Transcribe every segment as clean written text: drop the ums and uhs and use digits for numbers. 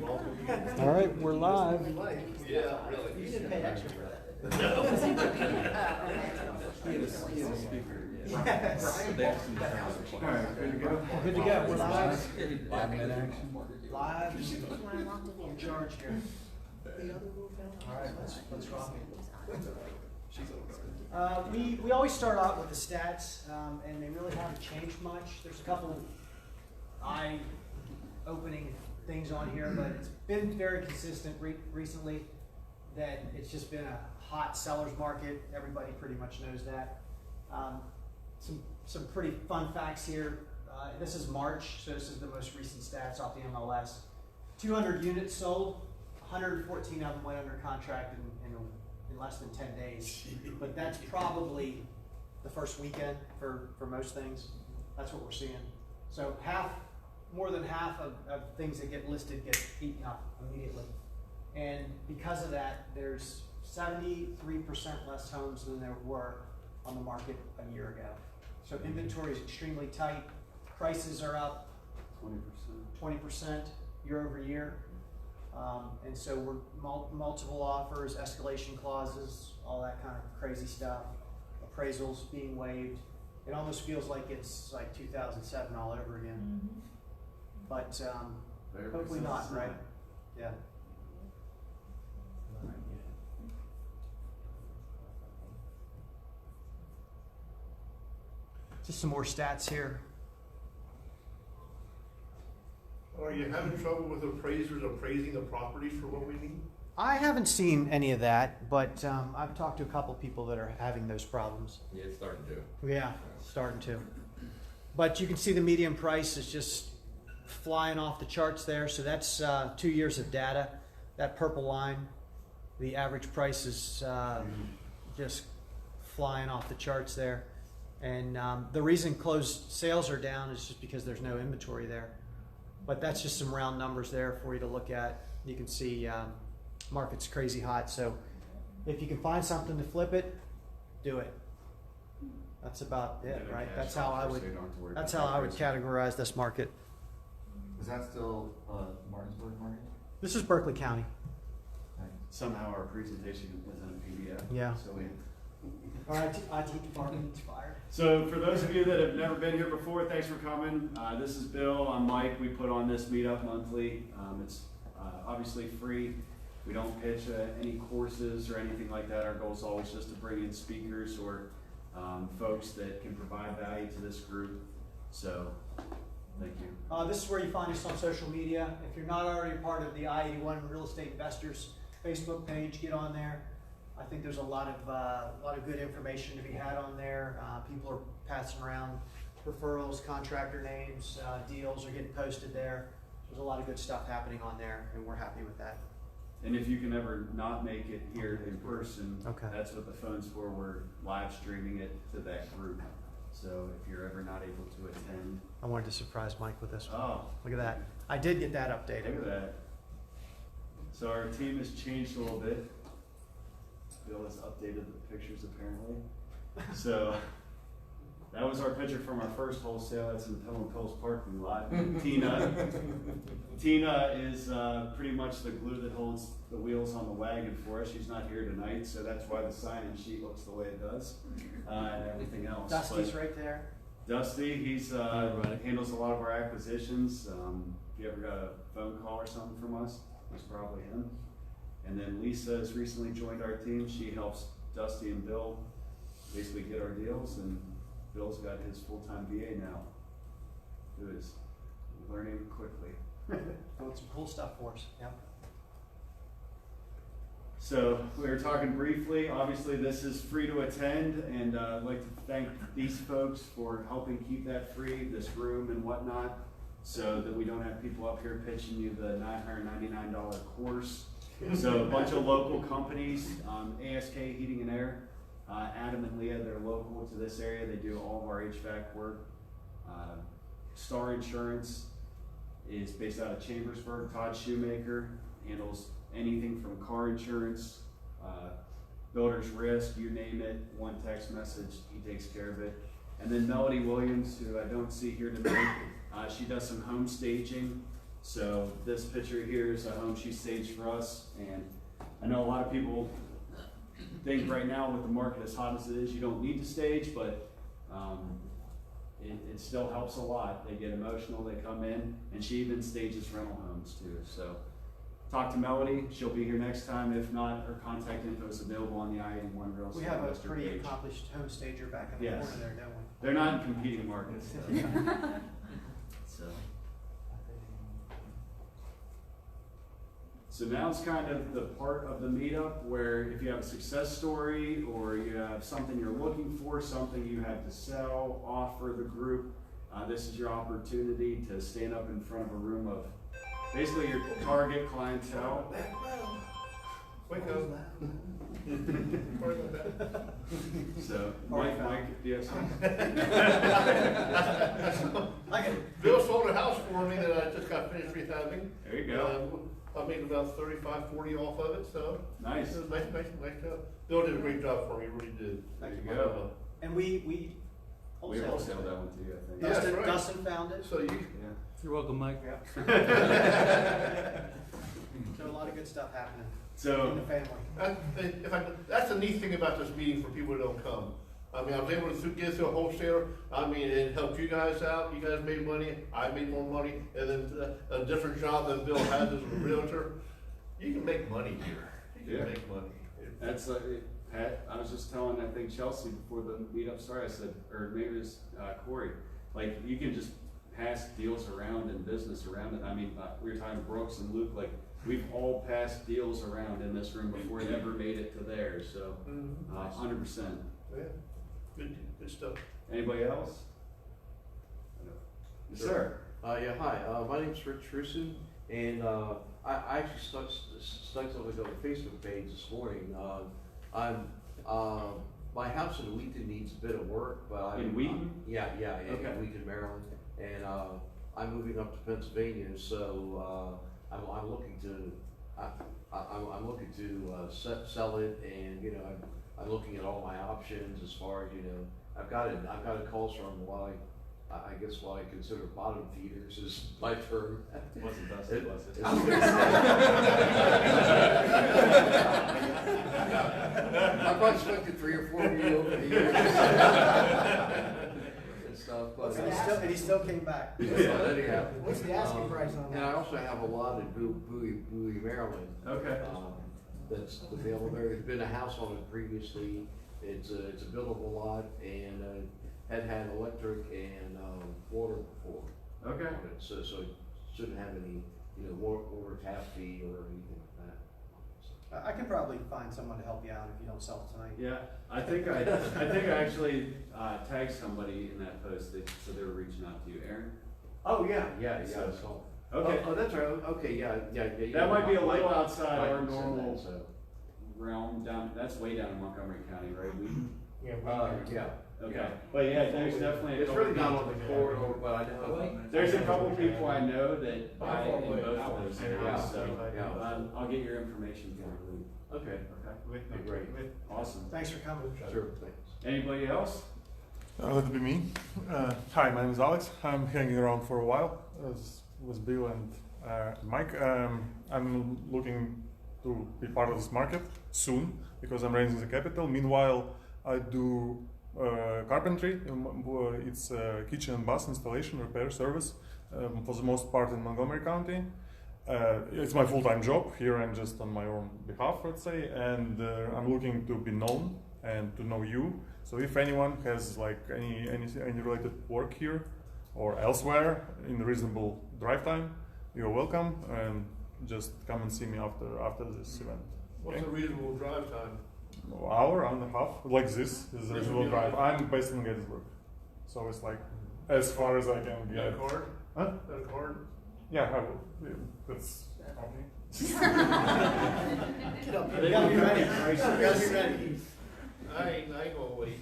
All right, we're live. Yeah, really. You didn't pay extra for that. He is a speaker. Yes. Alright, good to go. Good to go. We're live. 5 minute action. Live. In charge here. All right, let's rock it. We always start out with the stats, and they really haven't changed much. There's a couple eye-opening things on here, but it's been very consistent recently that it's just been a hot seller's market. Everybody pretty much knows that. Some pretty fun facts here. This is March, so this is the most recent stats off the MLS. 200 units sold, 114 of them went under contract in less than 10 days. But that's probably the first weekend for most things. That's what we're seeing. So more than half of things that get listed get eaten up immediately. And because of that, there's 73% less homes than there were on the market a year ago. So inventory is extremely tight. Prices are up 20% year over year. And so we're multiple offers, escalation clauses, all that kind of crazy stuff. Appraisals being waived. It almost feels like it's like 2007 all over again. Mm-hmm. But hopefully not, right? Yeah. Just some more stats here. Are you having trouble with appraisers appraising the properties for what we need? I haven't seen any of that, but I've talked to a couple people that are having those problems. Yeah, it's starting to. Yeah, starting to. But you can see the median price is just flying off the charts there. So that's 2 years of data. That purple line, the average price is just flying off the charts there. And the reason closed sales are down is just because there's no inventory there. But that's just some round numbers there for you to look at. You can see market's crazy hot. So if you can find something to flip it, do it. That's about it, right? That's how I would. That's how I would categorize this market. Is that still Martinsburg market? This is Berkeley County. Somehow our presentation is in a PDF. Yeah. So we. All right, IT department inspired. So for those of you that have never been here before, thanks for coming. This is Bill, I'm Mike. We put on this meetup monthly. It's obviously free. We don't pitch any courses or anything like that. Our goal is always just to bring in speakers or folks that can provide value to this group. So thank you. This is where you find us on social media. If you're not already part of the I-81 Real Estate Investors Facebook page, get on there. I think there's a lot of good information to be had on there. People are passing around referrals, contractor names, deals are getting posted there. There's a lot of good stuff happening on there, and we're happy with that. And if you can ever not make it here in person, okay, that's what the phone's for. We're live streaming it to that group. So if you're ever not able to attend. I wanted to surprise Mike with this one. Oh. Look at that. I did get that updated. Look at that. So our team has changed a little bit. Bill has updated the pictures apparently. So that was our picture from our first wholesale. That's in Pelham Coles parking lot. Tina is pretty much the glue that holds the wheels on the wagon for us. She's not here tonight, so that's why the sign-in sheet looks the way it does, and everything else. Dusty's right there. Dusty, he's handles a lot of our acquisitions. If you ever got a phone call or something from us, it's probably him. And then Lisa has recently joined our team. She helps Dusty and Bill basically get our deals, and Bill's got his full-time VA now, who is learning quickly. Doing some cool stuff for us. Yeah. So we were talking briefly. Obviously, this is free to attend, and I'd like to thank these folks for helping keep that free, this room and whatnot, so that we don't have people up here pitching you the $999 course. So a bunch of local companies, ASK Heating and Air, Adam and Leah, they're local to this area. They do all of our HVAC work. Star Insurance is based out of Chambersburg. Todd Shoemaker handles anything from car insurance, builder's risk, you name it, one text message, he takes care of it. And then Melody Williams, who I don't see here tonight, she does some home staging So this picture here is a home she staged for us, and I know a lot of people think right now with the market as hot as it is, you don't need to stage, but it still helps a lot. They get emotional, they come in, and she even stages rental homes too. So talk to Melody, she'll be here next time. If not, her contact info is available on the I-81 Real Estate We have a Investor pretty page. accomplished home stager back in the Yes. corner there, don't we? They're not in competing markets. So now it's kind of the part of the meetup where if you have a success story or you have something you're looking for, something you have to sell, offer the group, this is your opportunity to stand up in front of a room of basically your target clientele. Wake up. Sorry about that. So, Mike, do you have something? Bill sold a house for me that I just got finished rehabbing. There you go. I made about 35, 40 off of it, so. Nice. It was nice job. Bill did a great job for me, he really did. There you go. And we We wholesaled that one to you, I think. Yeah, that's right. Dustin found it. So you, Yeah. You're welcome, Mike. So a lot of good stuff happening in So, the family. that's the neat thing about this meeting for people who don't come. I mean, I was able to get through a wholesaler. I mean, it helped you guys out. You guys made money. I made more money. And then a different job than Bill has as a realtor. You can make money here. You Yeah. can make money. that's, Pat, I was just telling, I think Chelsea before the meetup started, I said, or maybe it was Corey, like you can just pass deals around and business around it. I mean, we were talking to Brooks and Luke, like we've all passed deals around in this room before it ever made it to theirs, so 100%. Yeah. Good stuff. Anybody else? Yes, sir. Yeah, hi, my name's Rich Rusin, and I actually stuck something on the Facebook page this morning. My house in Wheaton needs a bit of work, but In Wheaton? Yeah, Okay. in Wheaton, Maryland, and I'm moving up to Pennsylvania, so I'm looking to I'm looking to sell it, and you know I'm looking at all my options as far as I've got a calls from I guess what I consider bottom feeders is my term. Wasn't Dustin, was it? I've probably selected 3 or 4 of you over the years. And stuff, but. And he still came back. Anyhow. What's the asking price on And I that? also have a lot in Bowie, Maryland. Okay. That's available there. There's been a house on it previously. It's a buildable lot and had electric and water before. Okay. On it. So it shouldn't have any water tap fee or anything like that. I can probably find someone to help you out if you don't sell it tonight. Yeah, I think I actually tagged somebody in that post, so they were reaching out to you, Aaron. Oh yeah. So- So. Okay. Oh, that's right. Okay, yeah. That might be a little Mike- outside Mike our said that, normal so. realm that's way down in Montgomery County, right? Yeah. Okay, Yeah. but yeah, there's definitely a It's couple really not on people- the corridor, but I know. There's a couple people I know that buy in both of those areas, Yeah. so, Yeah. I'll get your information for you. Okay. Okay, Great. awesome. Thanks for coming. Sure, thanks. Anybody else? That'd be me. Hi, my name is Alex. I'm hanging around for a while with Bill and Mike. I'm looking to be part of this market soon because I'm raising the capital. Meanwhile, I do carpentry. It's kitchen and bath installation repair service for the most part in Montgomery County. It's my full-time job here and just on my own behalf, let's say, and I'm looking to be known and to know you. So if anyone has like any related work here or elsewhere in reasonable drive time, you're welcome, and just come and see me after this event. What's a reasonable drive time? Hour and a half, like this is a reasonable drive. I'm based in Gettysburg, so it's like as far as I can Got a get. card? Huh? Got a card? Yeah, I will. Yeah, that's okay. Get up here. You gotta be ready. You gotta be ready. I ain't gonna wait.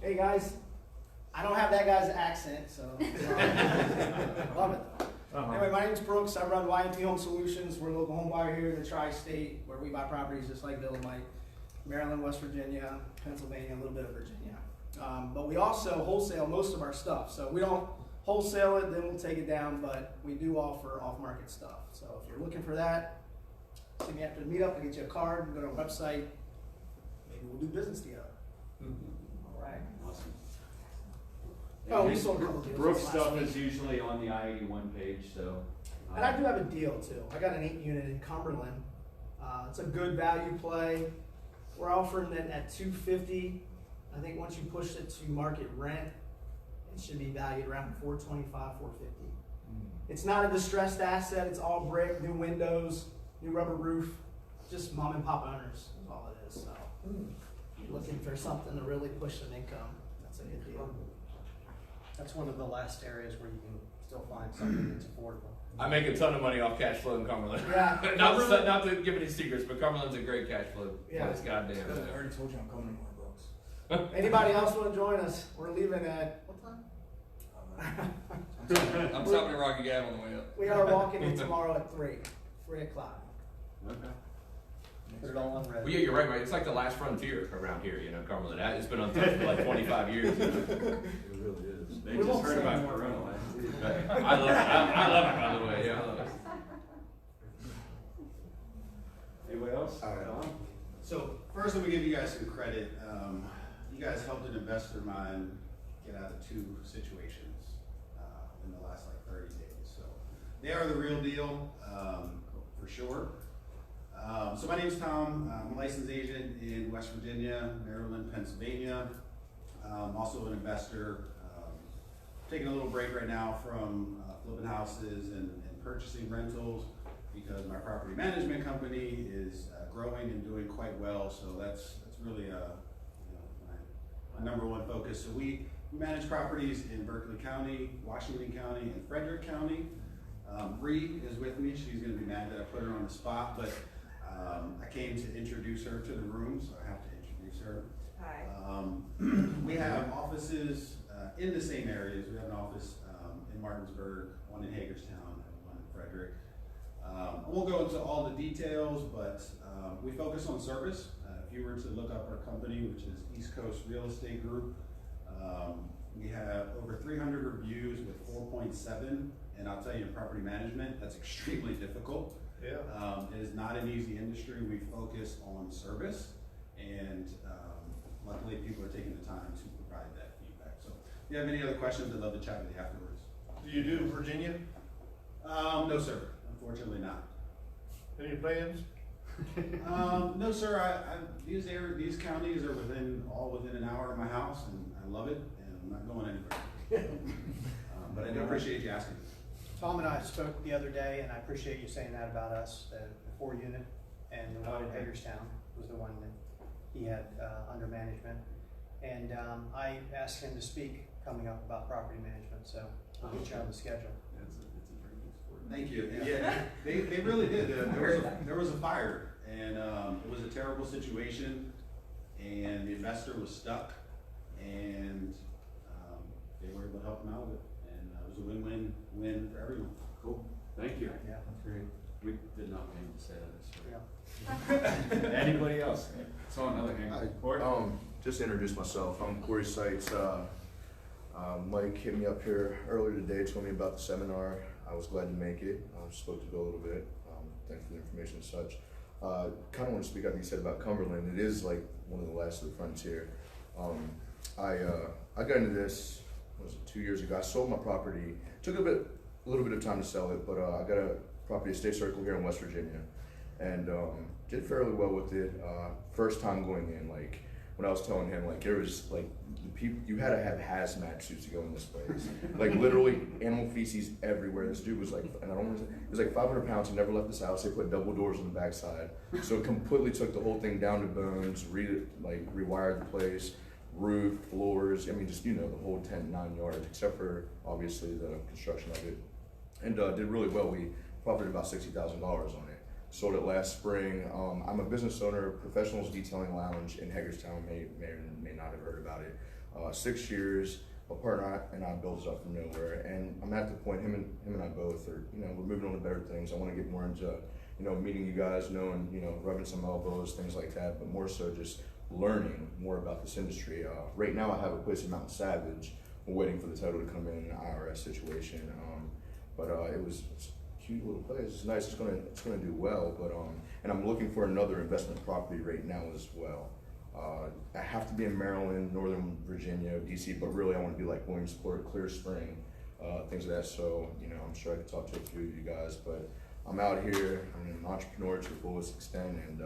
Hey guys, I don't have that guy's accent, so I love it. Anyway, my name's Brooks. I run Y&T Home Solutions. We're a local home buyer here in the tri-state where we buy properties just like Bill and Mike. Maryland, West Virginia, Pennsylvania, a little bit of Virginia. But we also wholesale most of our stuff. So we don't wholesale it, then we'll take it down, but we do offer off-market stuff. So if you're looking for that, see me after the meetup, I'll get you a card, go to our website, maybe we'll do business together. All right. Awesome. Oh, we sold a couple deals Brooks last stuff week. is usually on the I-81 page, so. And I do have a deal too. I got an 8-unit in Cumberland. It's a good value play. We're offering it at $250. I think once you push it to market rent, it should be valued around $425, $450. It's not a distressed asset. It's all brick, new windows, new rubber roof. Just mom and pop owners is all it is. So if you're looking for something to really push some income, that's a good deal. That's one of the last areas where you can still find something that's affordable. I make a ton of money off cash flow in Cumberland. Yeah. not to give any secrets, but Cumberland's a great cash flow. Yeah. It's goddamn. I already told you I'm coming tomorrow, Brooks. Anybody else want to join us? We're leaving at what time? I'm stopping at Rocky Gap on the way up. We are walking in tomorrow at 3 o'clock. Okay. Put it all on red. Well, yeah, you're right, right. It's like the last frontier around here, Cumberland. It's been untouched for like 25 years. It really is. They We just won't heard say about more. Corona last week. I love it. I love it, by the way. Yeah, I love it. Anybody else? All right. So first, let me give you guys some credit. You guys helped an investor of mine get out of 2 situations in the last like 30 days. So they are the real deal, for sure. So my name's Tom. I'm a licensed agent in West Virginia, Maryland, Pennsylvania. Also an investor. Taking a little break right now from flipping houses and purchasing rentals, because my property management company is growing and doing quite well. So that's really my number one focus. So we manage properties in Berkeley County, Washington County, and Frederick County. Bree is with me. She's going to be mad that I put her on the spot, but I came to introduce her to the room, so I have to introduce her. Hi. We have offices in the same areas. We have an office in Martinsburg, one in Hagerstown, and one in Frederick. I won't go into all the details, but we focus on service. If you were to look up our company, which is East Coast Real Estate Group, we have over 300 reviews with 4.7, and I'll tell you, in property management, that's extremely difficult. Yeah. It is not an easy industry. We focus on service, and luckily people are taking the time to provide that feedback. So if you have any other questions, I'd love to chat with you afterwards. Do you do Virginia? No, sir. Unfortunately not. Any plans? No, sir. These counties are all within an hour of my house, and I love it, and I'm not going anywhere. But I do appreciate you asking. Tom and I spoke the other day, and I appreciate you saying that about us, the 4-unit, and the one in Hagerstown was the one that he had under management. And I asked him to speak coming up about property management, so we'll get you on the schedule. It's a pretty good sport. Thank you. Yeah, they really did. There was a fire, and it was a terrible situation, and the investor was stuck, and they were able to help him out of it, and it was a win-win for everyone. Cool. Thank you. Yeah. That's great. We did not mean to say that. Yeah. Anybody else? Saw another hand. Court? Just to introduce myself, I'm Corey Seitz. Mike hit me up here earlier today, told me about the seminar. I was glad to make it. Spoke to Bill a little bit. Thanks for the information and such. Kind of want to speak up, you said about Cumberland. It is like one of the last of the frontier. I got into this, what was it, 2 years ago. I sold my property. Took a little bit of time to sell it, but I got a property estate circle here in West Virginia, and did fairly well with it. First time going in, like when I was telling him, like there was like people, you had to have hazmat suits to go in this place. Like literally animal feces everywhere. This dude was like, and I don't want to, he was like 500 pounds. He never left his house. They put double doors on the backside, so it completely took the whole thing down to bones. Rewired the place, roof, floors. I mean, just the whole 9 yards, except for obviously the construction of it. And did really well. We profited about $60,000 on it. Sold it last spring. I'm a business owner, Professionals Detailing Lounge in Hagerstown. May or may not have heard about it. 6 years. My partner and I built this up from nowhere, and I'm at the point. Him and I both are. We're moving on to better things. I want to get more into, meeting you guys, knowing, rubbing some elbows, things like that. But more so just learning more about this industry. Right now, I have a place in Mountain Savage we're waiting for the title to come in, an IRS situation. But it was a cute little place. It's nice. It's gonna do well. But and I'm looking for another investment property right now as well. I have to be in Maryland, Northern Virginia, DC, but really I want to be like Williamsport, Clear Spring, things of that. So, you know, I'm sure I could talk to a few of you guys, but I'm out here. I'm an entrepreneur to the fullest extent and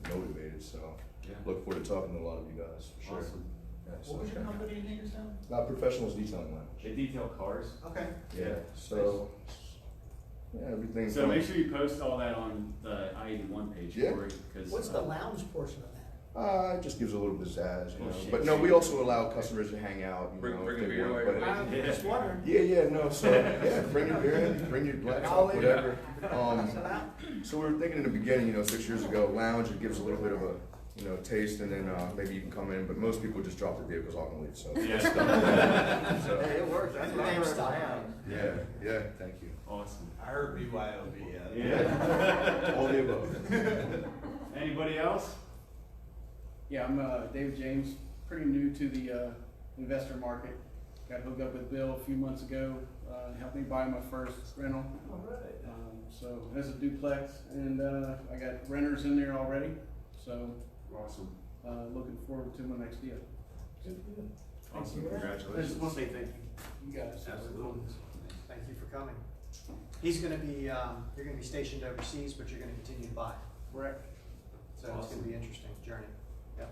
motivated. So, look forward to talking to a lot of you guys for sure. Awesome. Yeah, so What was your company in Hagerstown? Professionals Detailing Lounge. They detail cars. Okay. Yeah. So, yeah, everything. So make sure you post all that on the I-81 page Yeah. for it, because. What's the lounge portion of that? It just gives a little pizzazz, you know. shake, But no, we shake. also allow customers to hang out, you Bring know. a if they beer want, while but- you're I'm just wondering. Yeah, no, so, yeah, bring your beer in, bring your black I'll cup, leave. whatever. Chill out. So we were thinking in the beginning, you know, 6 years ago, lounge, it gives a little bit of a, you know, taste, and then maybe you can come in, but most people just drop their vehicles off and leave, so. Yeah. So, Hey, it works. That's what I heard. yeah, thank you. Awesome. I heard BYOB. Yeah. All the above. Anybody else? Yeah, I'm David James, pretty new to the investor market. Got hooked up with Bill a few months ago, helped me buy my first rental. So it's a duplex, and I got renters in there already. So Awesome. looking forward to my next deal. Awesome. I just Congratulations. want to say thank you, you guys. Absolutely. Thank you for coming. He's gonna be, you're gonna be stationed overseas, but you're gonna continue to buy. Correct. So it's gonna be an interesting journey. Yep.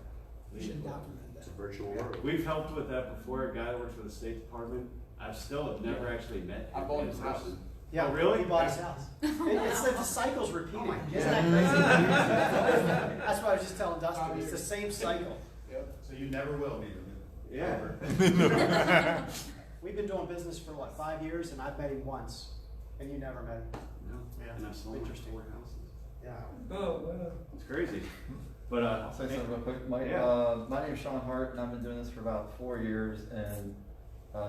We should document that. It's a virtual world. We've helped with that before. A guy that works for the State Department. I've still have never actually met him. I bought in his house. person. Yeah, Oh, really? He bought his house. It's the cycle's repeating. Oh my Isn't that crazy? That's what I was just telling Dustin. It's the same cycle. So you never will meet him? Yeah. We've been doing business for what, 5 years, and I've met him once, and you never met him. No. Yeah. And I've sold Interesting. 4 houses. Yeah. Oh, wow. It's crazy. But I'll say something real quick. My name is Sean Hart, and I've been doing this for about 4 years, and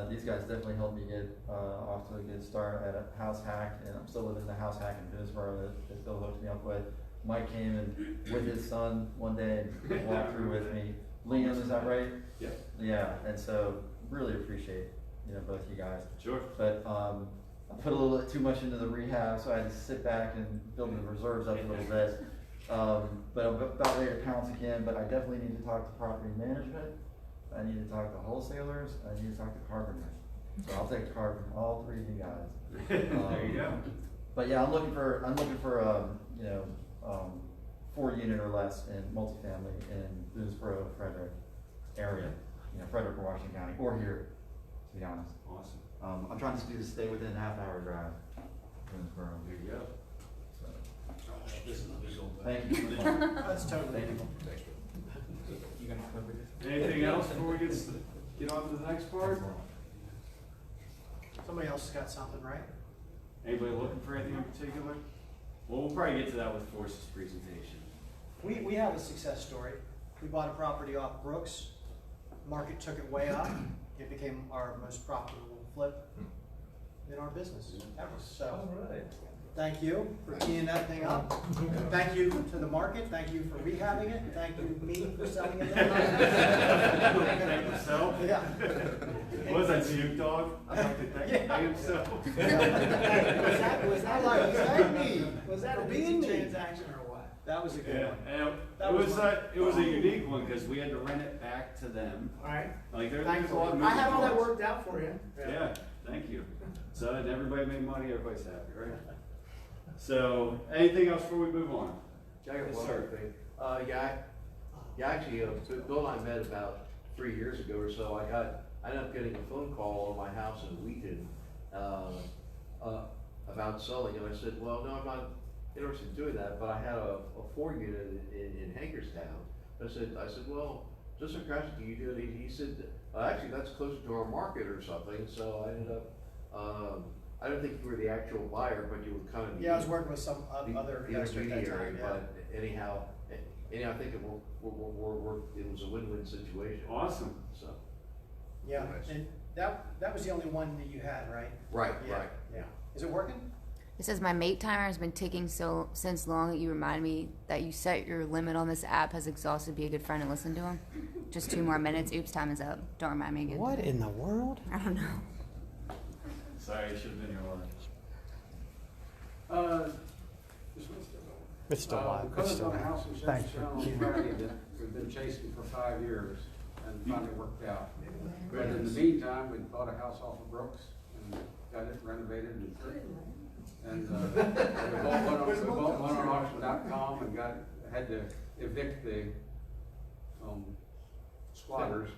these guys definitely helped me get off to a good start. I had a house hack, and I'm still living in the house hack in Boonesboro that Bill hooked me up with. Mike came in with his son one day and walked through with me. Liam, is that right? Yeah. Yeah, and so really appreciate, both you guys. Sure. But I put a little bit too much into the rehab, so I had to sit back and build the reserves up a little bit. But I'm about ready to pounce again, but I definitely need to talk to property management. I need to talk to wholesalers. I need to talk to carpenters. So I'll take carbon, all 3 of you guys. There you go. But yeah, I'm looking for 4-unit or less in multifamily in Boonesboro, Frederick area, Frederick or Washington County, or here, to be honest. Awesome. I'm trying to stay within a half-hour drive. Boonesboro. There you go. So, This is legal. thank you. That's totally Thank you. legal. You gonna cover this? Anything else before we get on to the next part? Somebody else has got something, right? Anybody looking for anything in particular? Well, we'll probably get to that with Forrest's presentation. We have a success story. We bought a property off Brooks. Market took it way up. It became our most profitable flip in our business ever. So, thank you for teeing that thing up. Thank you to the market. Thank you for rehabbing it. Thank you me for selling it. Thank yourself. Yeah. What was that, Snoop Dogg? I'd like to thank himself. Was that a being busy me. transaction or what? That was a good Yeah, one. and That it was was fun. it was a unique one because we had to rent it back to them. Alright, Like there's a thankfully. lot of I had all that moving worked out for you. parts. Yeah, thank you. So and everybody made money, everybody's happy, right? So anything else before we move on? I got one other thing. Actually, Bill and I met about 3 years ago or so. I ended up getting a phone call on my house in Wheaton about selling, and I said, well, no, I'm not interested in doing that, but I had a 4-unit in Hagerstown. I said, well, just a question, do you do it? He said, actually, that's closer to our market or something. So I ended up, I don't think you were the actual buyer, but you were kind of Yeah, I was working with some other the investor at that intermediary. time. Yeah. But anyhow, I think it was a win-win situation. Awesome. So. Yeah, Nice. and that was the only one that you had, right? Right, Yeah, right. Yeah. Is it working? It says my mate timer has been ticking since long that you remind me that you set your limit on this app has exhausted. Be a good friend and listen to him. Just 2 more minutes. Oops, time is up. Don't remind me again. What in the world? I don't know. Sorry, you should have been here longer. It's still live. Because It's it's still on a live. house in Thanks. Central County that we've been chasing for 5 years and finally worked out. But in the meantime, we bought a house off of Brooks and got it renovated and we bought one on auction.com and had to evict the squatters.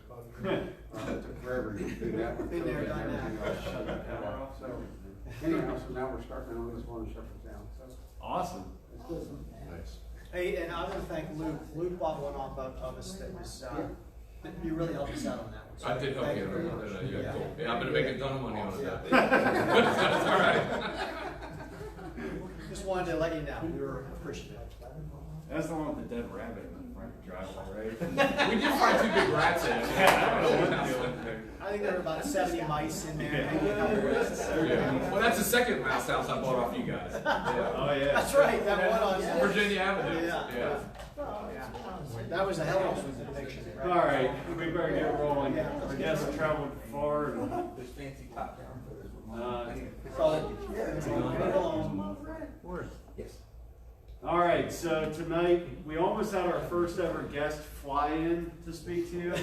It took forever to do that. Been there, done that. Everything else shut that off. So anyhow, so now we're starting on this one in Shepherdstown. So Awesome. it's good. Nice. Hey, and I want to thank Luke. Luke bought one off of us that was, you really helped us out on that one. So I did help thank you. very much. Yeah, cool. Yeah, I'm gonna make a ton of money on it. Yeah. That's all right. Just wanted to let you know, we were appreciative. That's the one with the dead rabbit in the front driveway, right? We did find 2 big rats in it. I don't know what happened. I think there were about 70 mice in there. Yeah. Well, that's the second mouse house I bought off you guys. Yeah. Oh, yeah. That's right, that one on Virginia Avenue. Yeah. That was a hell of a depiction. All right, we better get rolling. Our guests have traveled far. There's fancy top down for this one. Yes. All right, so tonight, we almost had our first ever guest fly in to speak to you.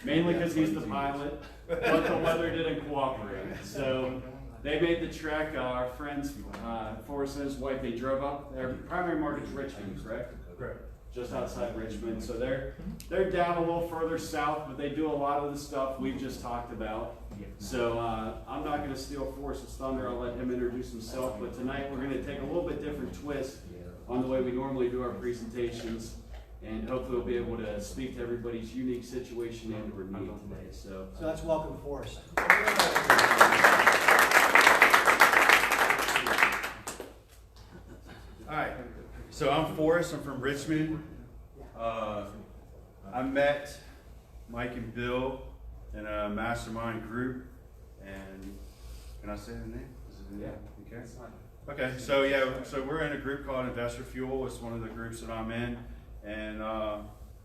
Mainly because he's the pilot, but the weather didn't cooperate. So they made the trek, our friends, Forrest and his wife, they drove up. Their primary market's Richmond, correct? Correct. Just outside Richmond. So they're down a little further south, but they do a lot of the stuff we've just talked about. So I'm not going to steal Forrest's thunder. I'll let him introduce himself. But tonight we're going to take a little bit different twist on the way we normally do our presentations, and hopefully we'll be able to speak to everybody's unique situation and or need today. So let's welcome Forrest. all right. So I'm Forrest. I'm from Richmond. I met Mike and Bill in a mastermind group, and can I say the name? Is it the name? Okay. Okay. So so we're in a group called Investor Fuel. It's one of the groups that I'm in, and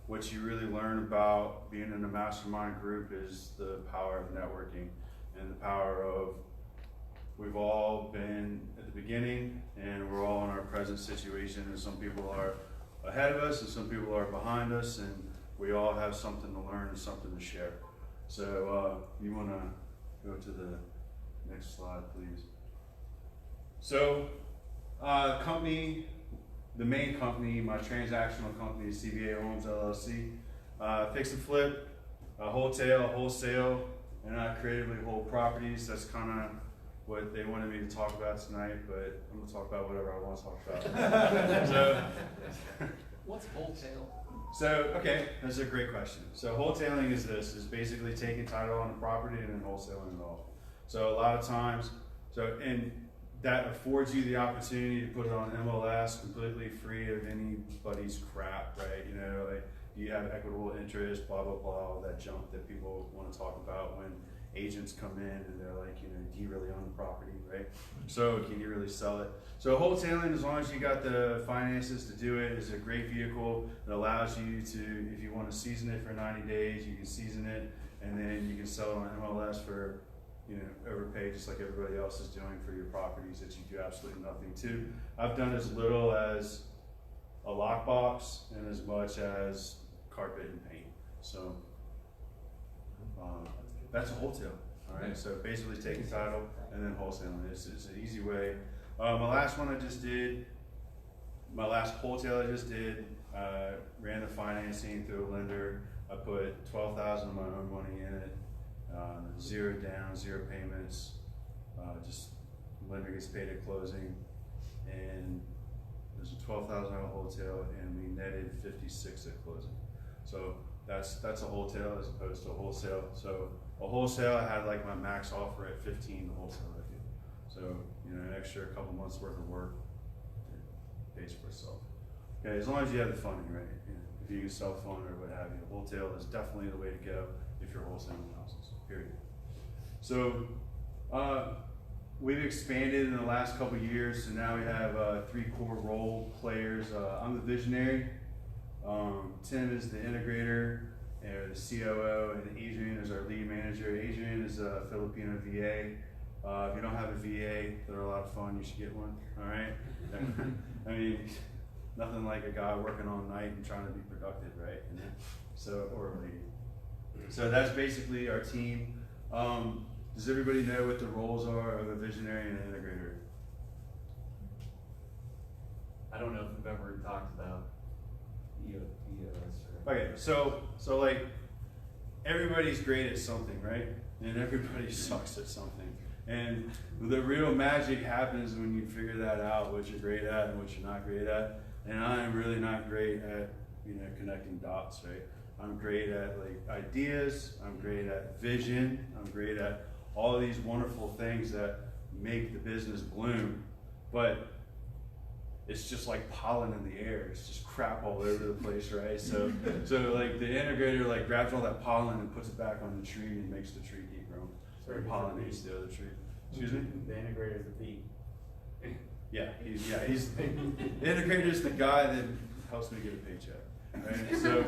what you really learn about being in a mastermind group is the power of networking and the power of we've all been at the beginning and we're all in our present situation, and some people are ahead of us and some people are behind us, and we all have something to learn and something to share. So you want to go to the next slide, please. So company, the main company, my transactional company is CBA Homes LLC. Fix and flip, wholesale, and I creatively hold properties. That's kind of what they wanted me to talk about tonight, but I'm gonna talk about whatever I want to talk about. What's wholesale? So, okay, that's a great question. So wholesaling is basically taking title on the property and then wholesaling it off. So a lot of times, and that affords you the opportunity to put it on MLS completely free of anybody's crap, right? You know, like you have equitable interest, blah, blah, blah, all that junk that people want to talk about when agents come in and they're like, you know, do you really own the property, right? So can you really sell it? So wholesaling, as long as you got the finances to do it, is a great vehicle that allows you to, if you want to season it for 90 days, you can season it, and then you can sell it on MLS for, you know, overpay just like everybody else is doing for your properties that you do absolutely nothing to. I've done as little as a lockbox and as much as carpet and paint. So that's a wholesale. All right, so basically taking title and then wholesaling. It's an easy way. My last one I just did, my last wholesale I just did, ran the financing through a lender. I put $12,000 of my own money in it, 0 down, 0 payments. Just lender gets paid at closing, and there's a $12,000 wholesale, and we netted 56 at closing. So that's a wholesale as opposed to a wholesale. So a wholesale, I had like my max offer at 15 to wholesale I do. So, you know, an extra couple months worth of work, it pays for itself. Okay, as long as you have the funding, right? You know, if you can self-fund or what have you, wholesale is definitely the way to go if you're wholesaling houses, period. So, we've expanded in the last couple of years, so now we have 3 core role players. I'm the visionary. Tim is the integrator, and the COO, and Adrian is our lead manager. Adrian is a Filipino VA. If you don't have a VA, they're a lot of fun. You should get one. All right. I mean, nothing like a guy working all night and trying to be productive, right? So, or a lady. So that's basically our team. Does everybody know what the roles are of a visionary and an integrator? I don't know if we've ever talked about EOS or. Okay, so like everybody's great at something, right? And everybody sucks at something. And the real magic happens when you figure that out, what you're great at and what you're not great at. And I am really not great at, connecting dots, right? I'm great at like ideas, I'm great at vision, I'm great at all of these wonderful things that make the business bloom. But it's just like pollen in the air. It's just crap all over the place, right? So like the integrator like grabs all that pollen and puts it back on the tree and makes the tree keep growing. So it pollinates the other tree. Excuse me? The integrator is the bee. Yeah, he's the integrator is the guy that helps me get a paycheck. Right? So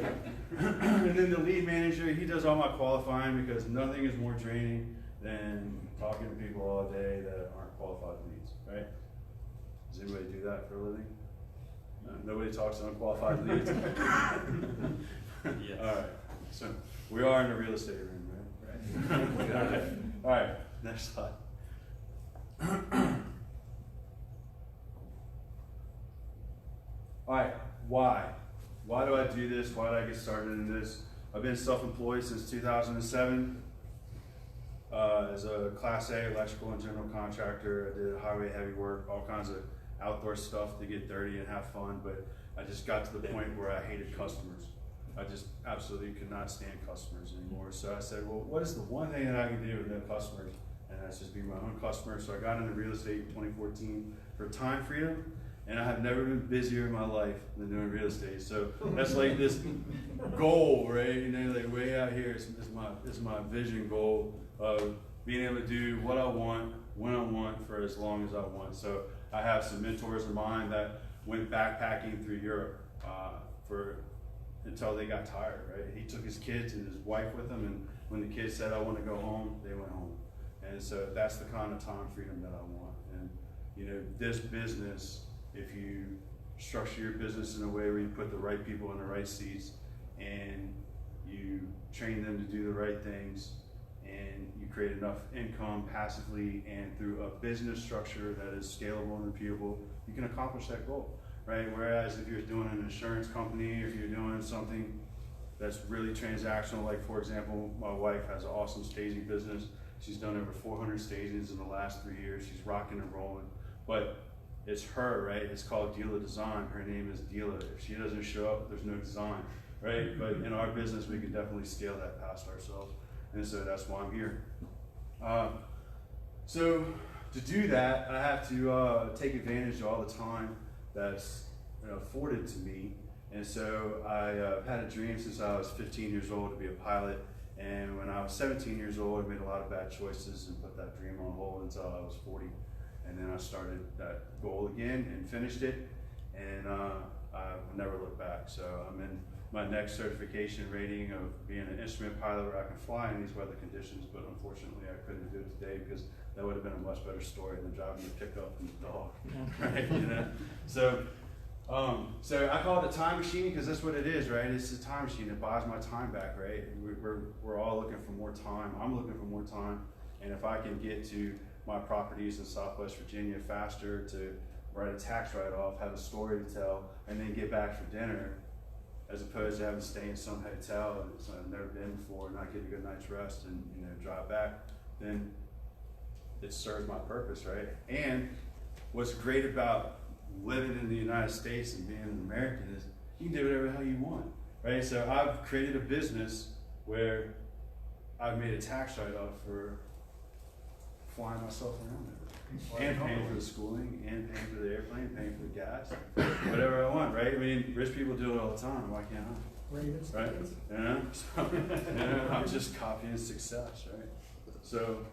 and then the lead manager, he does all my qualifying because nothing is more draining than talking to people all day that aren't qualified leads, right? Does anybody do that for a living? No, nobody talks to unqualified leads. Yes. All right. So we are in the real estate room, right? Right. Okay. All right. Next slide. All right. Why? Why do I do this? Why did I get started in this? I've been self-employed since 2007. As a Class A electrical and general contractor. I did highway heavy work, all kinds of outdoor stuff to get dirty and have fun, but I just got to the point where I hated customers. I just absolutely could not stand customers anymore. So I said, well, what is the one thing that I can do with no customers? And that's just be my own customer. So I got into real estate in 2014 for time freedom, and I have never been busier in my life than doing real estate. So that's like this goal, right? Like way out here is my vision goal of being able to do what I want, when I want, for as long as I want. So I have some mentors of mine that went backpacking through Europe until they got tired, right? He took his kids and his wife with him, and when the kids said, I want to go home, they went home. And so that's the kind of time freedom that I want. And this business, if you structure your business in a way where you put the right people in the right seats and you train them to do the right things, and you create enough income passively and through a business structure that is scalable and repeatable, you can accomplish that goal, right? Whereas if you're doing an insurance company, if you're doing something that's really transactional, like for example, my wife has an awesome staging business. She's done over 400 stagings in the last 3 years. She's rocking and rolling, but it's her, right? It's called Dealer Design. Her name is Dealer. If she doesn't show up, there's no design, right? But in our business, we can definitely scale that past ourselves. And so that's why I'm here. So to do that, I have to take advantage of all the time that's afforded to me. And so I had a dream since I was 15 years old to be a pilot. And when I was 17 years old, I made a lot of bad choices and put that dream on hold until I was 40. And then I started that goal again and finished it. And I've never looked back. So I'm in my next certification rating of being an instrument pilot where I can fly in these weather conditions, but unfortunately I couldn't do it today because that would have been a much better story than driving the pickup and the dog, right? So I call it a time machine because that's what it is, right? It's a time machine. It buys my time back, right? We're all looking for more time. I'm looking for more time, and if I can get to my properties in Southwest Virginia faster, to write a tax write-off, have a story to tell, and then get back for dinner, as opposed to having to stay in some hotel that I've never been before, not get a good night's rest, and drive back, then it serves my purpose, right? And what's great about living in the United States and being an American is you can do whatever the hell you want, right? So I've created a business where I've made a tax write-off for flying myself around there, and paying for the schooling, and paying for the airplane, paying for the gas, whatever I want, right? I mean, rich people do it all the time. Why can't I? Right? So, I'm just copying success, right? So,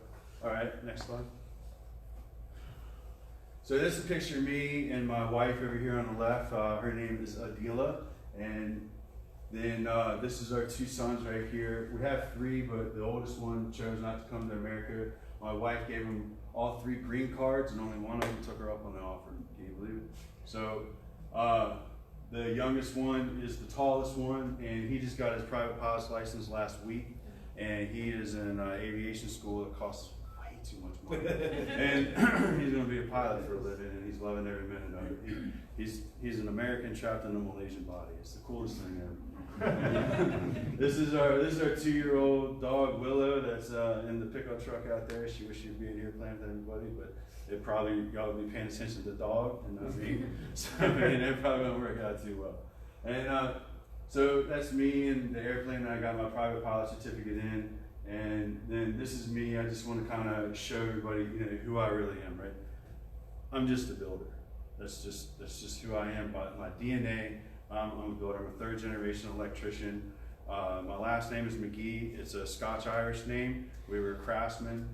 all right, next slide. So this is a picture of me and my wife over here on the left. Her name is Adila, and Then this is our two sons right here. We have three, but the oldest one chose not to come to America. My wife gave him all 3 green cards, and only one of them took her up on the offer. Can you believe it? So the youngest one is the tallest one, and he just got his private pilot's license last week, and he is in aviation school. It costs way too much money, and he's going to be a pilot for a living, and he's loving every minute of it. He's an American trapped in a Malaysian body. It's the coolest thing ever. This is our 2-year-old dog Willow that's in the pickup truck out there. She wished she'd be in here playing with everybody, but it probably y'all would be paying attention to the dog and not me, so it probably won't work out too well. And so that's me and the airplane that I got my private pilot certificate in, and then this is me. I just want to kind of show everybody, who I really am. Right? I'm just a builder. That's just who I am by my DNA. I'm a builder. I'm a 3rd generation electrician. My last name is McGhee. It's a Scotch-Irish name. We were craftsmen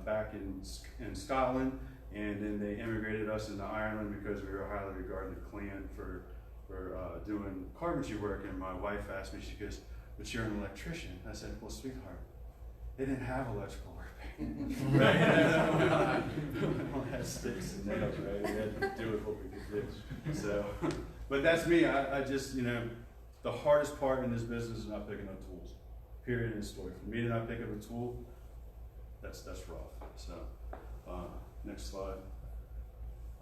back in Scotland, and then they immigrated us into Ireland because we were a highly regarded clan for doing carpentry work. And my wife asked me, she goes, "But you're an electrician." I said, "Well, sweetheart, they didn't have electrical work back then." Right? We don't have sticks and nails, right? We had to do with what we could do. So, but that's me. I just, the hardest part in this business is not picking up tools. Period. In the story. For me to not pick up a tool, that's rough. So, next slide.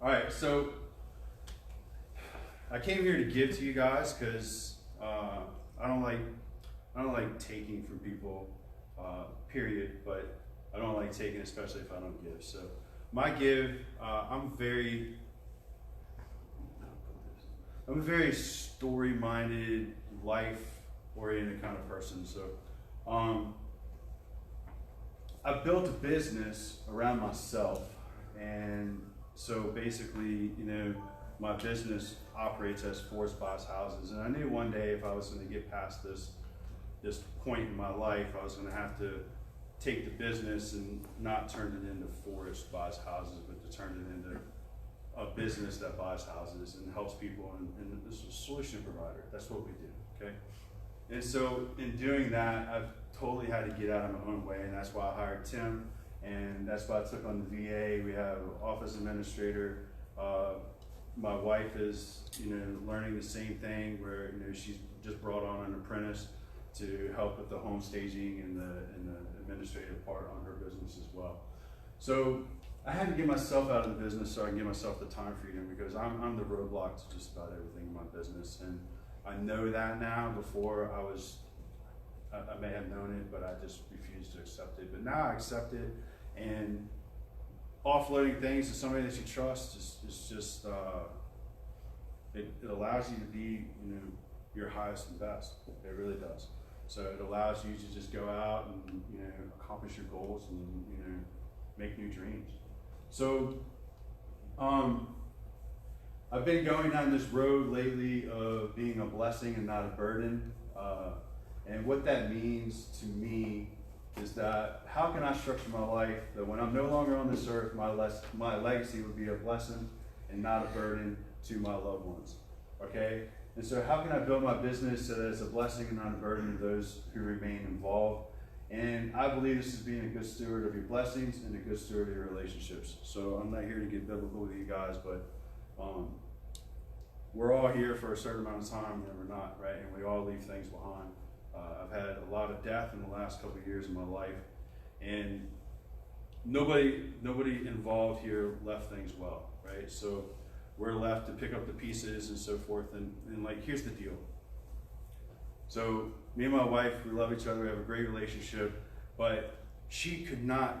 All right. So, I came here to give to you guys because I don't like taking from people. Period. But I don't like taking, especially if I don't give. So, my give, I'm a very story-minded, life-oriented kind of person. So, I built a business around myself, and so basically, my business operates as Forrest buys houses, and I knew one day if I was going to get past this point in my life, I was going to have to take the business and not turn it into Forrest buys houses, but to turn it into a business that buys houses and helps people, and this is a solution provider. That's what we do, okay? And so in doing that, I've totally had to get out of my own way, and that's why I hired Tim, and that's why I took on the VA. We have an office administrator. My wife is, learning the same thing where, she's just brought on an apprentice to help with the home staging and the administrative part on her business as well. So I had to get myself out of the business so I can give myself the time freedom, because I'm the roadblock to just about everything in my business, and I know that now. Before I may have known it, but I just refused to accept it. But now I accept it, and offloading things to somebody that you trust is just it allows you to be your highest and best. It really does. So it allows you to just go out and accomplish your goals and make new dreams. So I've been going down this road lately of being a blessing and not a burden. And what that means to me is that how can I structure my life that when I'm no longer on this earth, my legacy would be a blessing and not a burden to my loved ones, okay? And so how can I build my business so that it's a blessing and not a burden to those who remain involved? And I believe this is being a good steward of your blessings and a good steward of your relationships. So I'm not here to get biblical with you guys, but we're all here for a certain amount of time, and we're not, right? And we all leave things behind. I've had a lot of death in the last couple of years of my life, and nobody involved here left things well, right? So we're left to pick up the pieces and so forth, and like, here's the deal. So me and my wife, we love each other, we have a great relationship, but she could not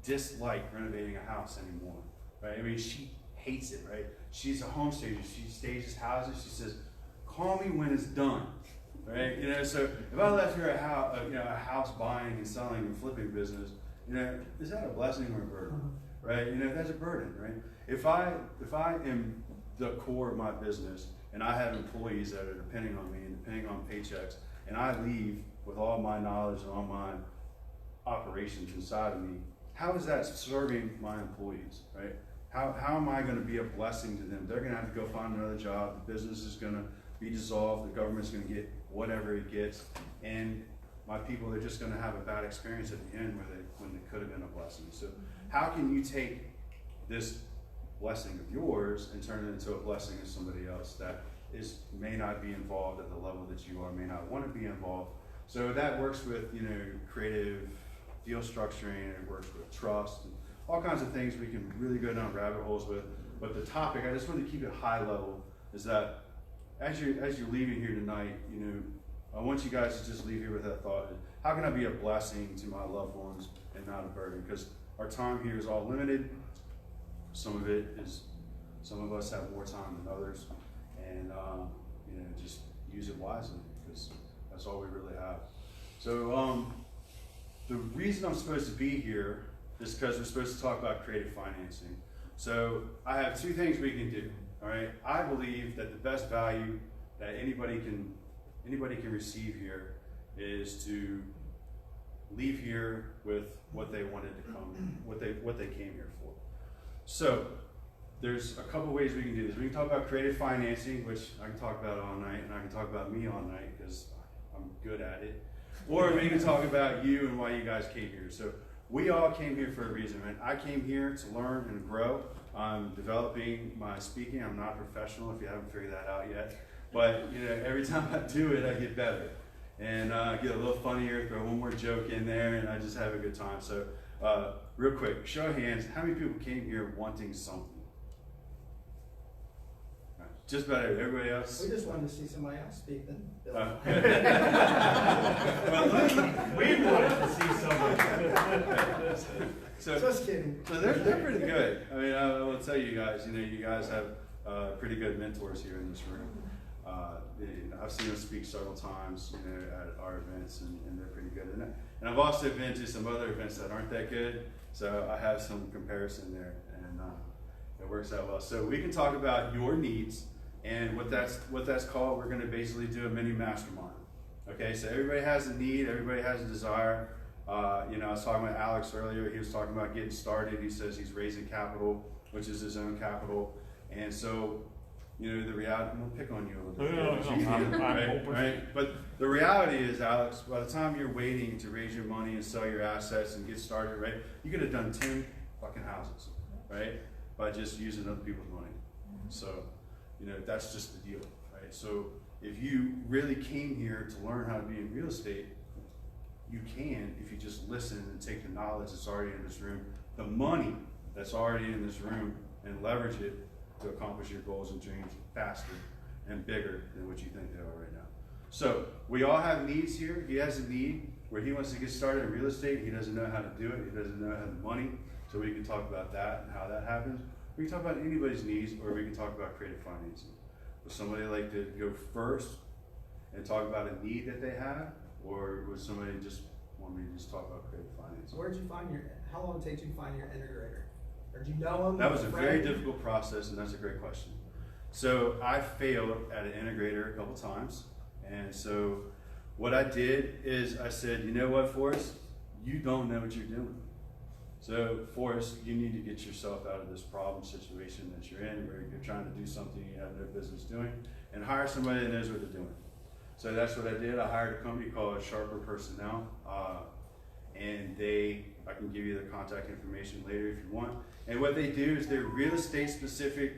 dislike renovating a house anymore, right? I mean, she hates it, right? She's a home stager, she stages houses, she says, call me when it's done, right? So if I left her a house buying and selling and flipping business, is that a blessing or a burden, right? That's a burden, right? If I am the core of my business and I have employees that are depending on me and depending on paychecks, and I leave with all my knowledge and all my operations inside of me, how is that serving my employees, right? How am I going to be a blessing to them? They're going to have to go find another job. The business is going to be dissolved, the government's gonna get whatever it gets, and my people are just gonna have a bad experience at the end when it could have been a blessing. So how can you take this blessing of yours and turn it into a blessing of somebody else that may not be involved at the level that you are, may not want to be involved? So that works with, you know, creative deal structuring, it works with trust, and all kinds of things we can really go down rabbit holes with. But the topic, I just want to keep it high level, is that as you're leaving here tonight, you know, I want you guys to just leave here with that thought: how can I be a blessing to my loved ones and not a burden? Because our time here is all limited. Some of us have more time than others, and you know, just use it wisely, because that's all we really have. So the reason I'm supposed to be here is because we're supposed to talk about creative financing. So I have two things we can do. All right, I believe that the best value that anybody can receive here is to leave here with what they wanted to come, what they came here for. So there's a couple ways we can do this. We can talk about creative financing, which I can talk about all night, and I can talk about me all night because I'm good at it. Or we can talk about you and why you guys came here. So we all came here for a reason, man. I came here to learn and grow. I'm developing my speaking. I'm not a professional, if you haven't figured that out yet. But you know, every time I do it, I get better. And get a little funnier, throw one more joke in there, and I just have a good time. So real quick, show of hands, how many people came here wanting something? Right. Just about everybody else? We just wanted to see somebody else speak then. Well, we wanted to see somebody. Just kidding. So they're pretty good. I mean, I will tell you guys, you know, you guys have pretty good mentors here in this room. I've seen them speak several times, you know, at our events, and they're pretty good. And I've also been to some other events that aren't that good, so I have some comparison there, and it works out well. So we can talk about your needs, and what that's called. We're going to basically do a mini mastermind. Okay, so everybody has a need, everybody has a desire. You know, I was talking about Alex earlier. He was talking about getting started. He says he's raising capital, which is his own capital, and so. You know, the reality, I'm gonna pick on you a little bit. Right? But the reality is, Alex, by the time you're waiting to raise your money and sell your assets and get started, right, you could have done 10 fucking houses, right, by just using other people's money. So, you know, that's just the deal, right? So if you really came here to learn how to be in real estate, you can if you just listen and take the knowledge that's already in this room, the money that's already in this room, and leverage it to accomplish your goals and dreams faster and bigger than what you think they are right now. So we all have needs here. He has a need where he wants to get started in real estate. He doesn't know how to do it. He doesn't know how to money. So we can talk about that and how that happens. We can talk about anybody's needs, or we can talk about creative financing. Would somebody like to go first and talk about a need that they have, or would somebody just want me to just talk about creative financing? Where'd you find how long did it take you to find your integrator? Or did you know him? That was a very difficult process, and that's a great question. So I failed at an integrator a couple times, and so what I did is I said, you know what, Forrest, you don't know what you're doing. So Forrest, you need to get yourself out of this problem situation that you're in, where you're trying to do something you have no business doing, and hire somebody that knows what they're doing. So that's what I did. I hired a company called Sharper Personnel, and I can give you the contact information later if you want. And what they do is they're real estate specific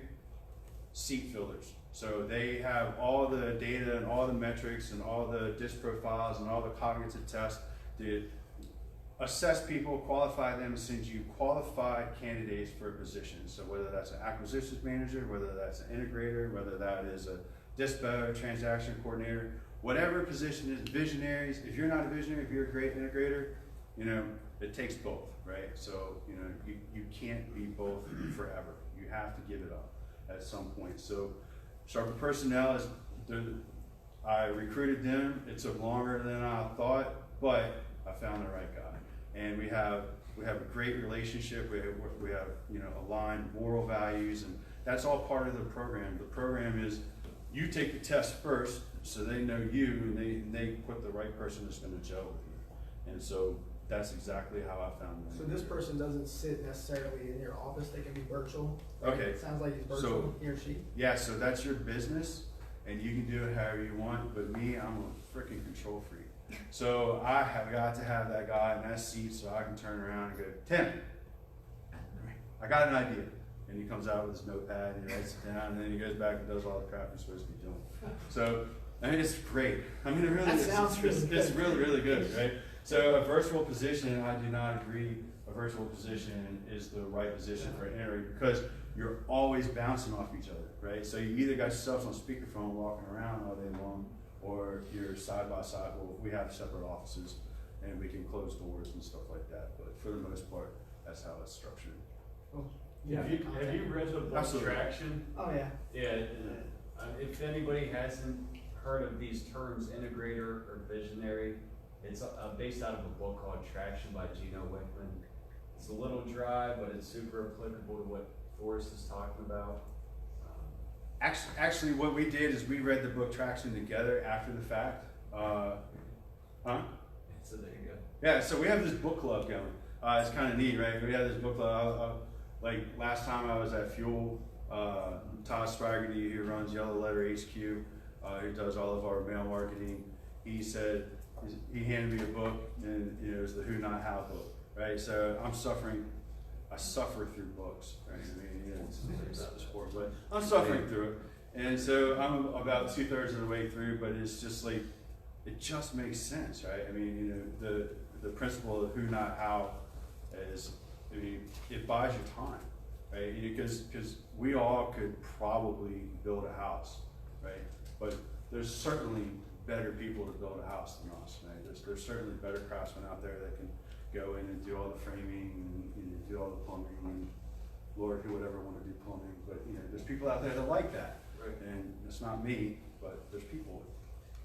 seat fillers. So they have all the data and all the metrics and all the disc profiles and all the cognitive tests to assess people, qualify them, and send you qualified candidates for a position. So whether that's an acquisitions manager, whether that's an integrator, whether that is a dispo, transaction coordinator, whatever position is, visionaries. If you're not a visionary, if you're a great integrator, you know, it takes both, right? So, you know, you can't be both forever. You have to give it up at some point. So Sharper Personnel I recruited them. It took longer than I thought, but I found the right guy. And we have a great relationship. We have you know, aligned moral values, and that's all part of the program. The program is you take the test first, so they know you, and they put the right person that's going to gel with you. And so that's exactly how I found them. So this person doesn't sit necessarily in your office; they can be virtual. Okay. It sounds like he's virtual, he or she. Yeah, so that's your business. and you can do it however you want, but me, I'm a freaking control freak. So I have got to have that guy in that seat so I can turn around and go, Tim, I got an idea. And he comes out with his notepad and he writes it down, and then he goes back and does all the crap he's supposed to be doing. So, I mean, it's great. I mean, it really That is. sounds really It's good. really, really good, right? So a virtual position, I do not agree a virtual position is the right position for an interview, because you're always bouncing off each other, right? So you either got yourself on speakerphone walking around all day long, or you're side by side. Well, we have separate offices and we can close doors and stuff like that, but for the most part, that's how it's structured. Have you read the book Absolutely. Traction? Oh, yeah. Yeah, if anybody hasn't heard of these terms, integrator or visionary, it's based out of a book called Traction by Gino Wickman. It's a little dry, but it's super applicable to what Forrest is talking about. Actually, what we did is we read the book Traction together after the fact. So there you go. Yeah, so we have this book club going. It's kind of neat, right? We have this book club. Like last time I was at Fuel, Todd Spragerty, who runs Yellow Letter HQ, who does all of our mail marketing, he said, he handed me a book, and it was the Who Not How book, right? So I suffer through books, right? I mean, it's a sport, but I'm suffering through it. And so I'm about 2/3 of the way through, but it's just like, it just makes sense, right? I mean, the principle of Who Not How is, I mean, it buys you time, right? Because we all could probably build a house, right? But there's certainly better people to build a house than us, right? There's certainly better craftsmen out there that can go in and do all the framing and do all the plumbing, and Lord, who would ever want to do plumbing? But there's people out there that like that, Right. And it's not me, but there's people.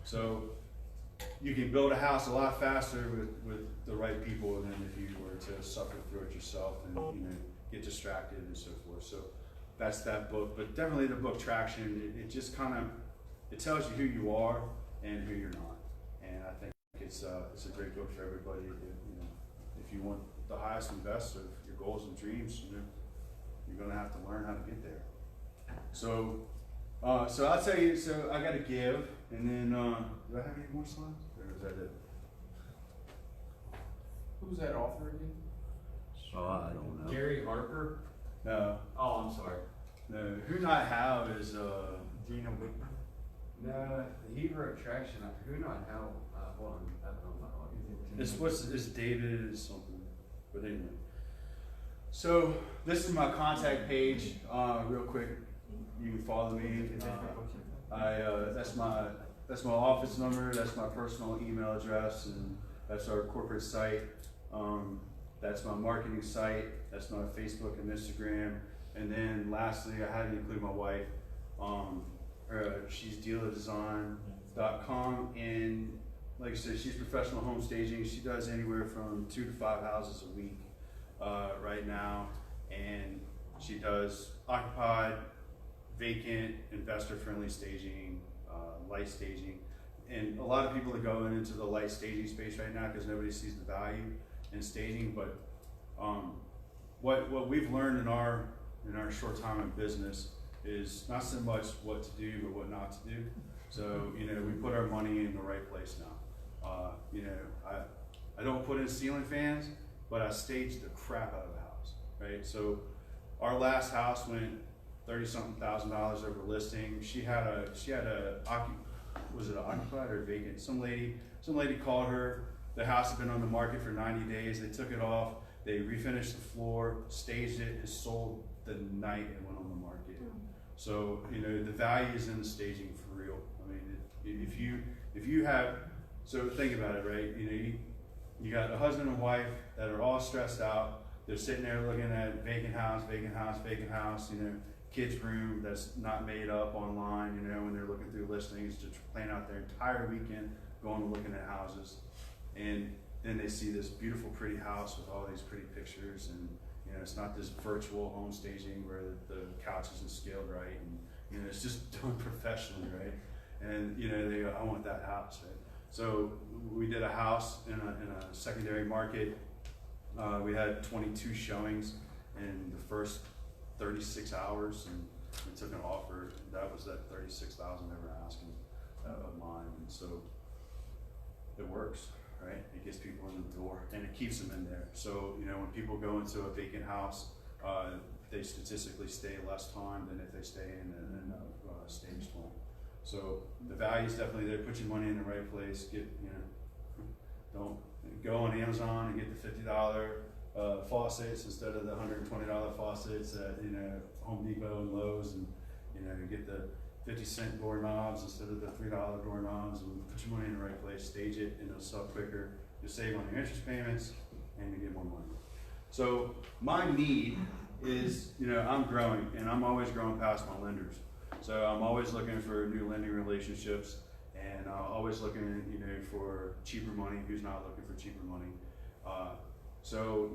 So you can build a house a lot faster with the right people than if you were to suffer through it yourself and get distracted and so forth. So that's that book. But definitely the book Traction, it just kind of, it tells you who you are and who you're not. And I think it's a great book for everybody. If you want the highest and best of your goals and dreams, you're going to have to learn how to get there. So I'll tell you, so I got to give, and then, do I have any more slides? Or is that it? Who's that author again? Oh, I don't know. Gary Harper? No. Oh, I'm sorry. No. Who Not How is, Gino Wickman. No, he wrote Traction. Who Not How? Hold on, I don't know. it's David something, but anyway. So this is my contact page, real quick. You can follow me. That's my office number. That's my personal email address, and that's our corporate site. That's my marketing site. That's my Facebook and Instagram. And then lastly, I had to include my wife. She's dealerdesign.com, and like I said, she's professional home staging. She does anywhere from 2 to 5 houses a week right now, and she does occupied, vacant, investor-friendly staging, light staging, and a lot of people are going into the light staging space right now because nobody sees the value in staging. But what we've learned in our short time in business is not so much what to do, but what not to do. So we put our money in the right place now. I don't put in ceiling fans, but I stage the crap out of the house, right? So our last house went $30-something thousand over listing. She had a was it an occupied or vacant? Some lady called her. The house had been on the market for 90 days. They took it off. They refinished the floor, staged it, and sold the night it went on the market. So the value is in the staging for real. I mean, if you have, so think about it, right? You got a husband and wife that are all stressed out. They're sitting there looking at vacant house, kids' room that's not made up online, when they're looking through listings, to plan out their entire weekend going and looking at houses. And then they see this beautiful, pretty house with all these pretty pictures, and it's not this virtual home staging where the couch isn't scaled right, and it's just done professionally, right? And they go, I want that house, right? So we did a house in a secondary market. We had 22 showings in the first 36 hours, and we took an offer, that was at 36,000 they were asking of mine, and so it works, right? It gets people in the door and it keeps them in there. So, you know, when people go into a vacant house, they statistically stay less time than if they stay in a staged home. So the value is definitely there. Put your money in the right place. Don't go on Amazon and get the $50 faucets instead of the $120 faucets at Home Depot and Lowe's, and you get the 50-cent doorknobs instead of the $3 doorknobs. And put your money in the right place. Stage it, and it'll sell quicker. You'll save on your interest payments, and you get more money. So my need is, I'm growing, and I'm always growing past my lenders. So I'm always looking for new lending relationships, and always looking, for cheaper money. Who's not looking for cheaper money? So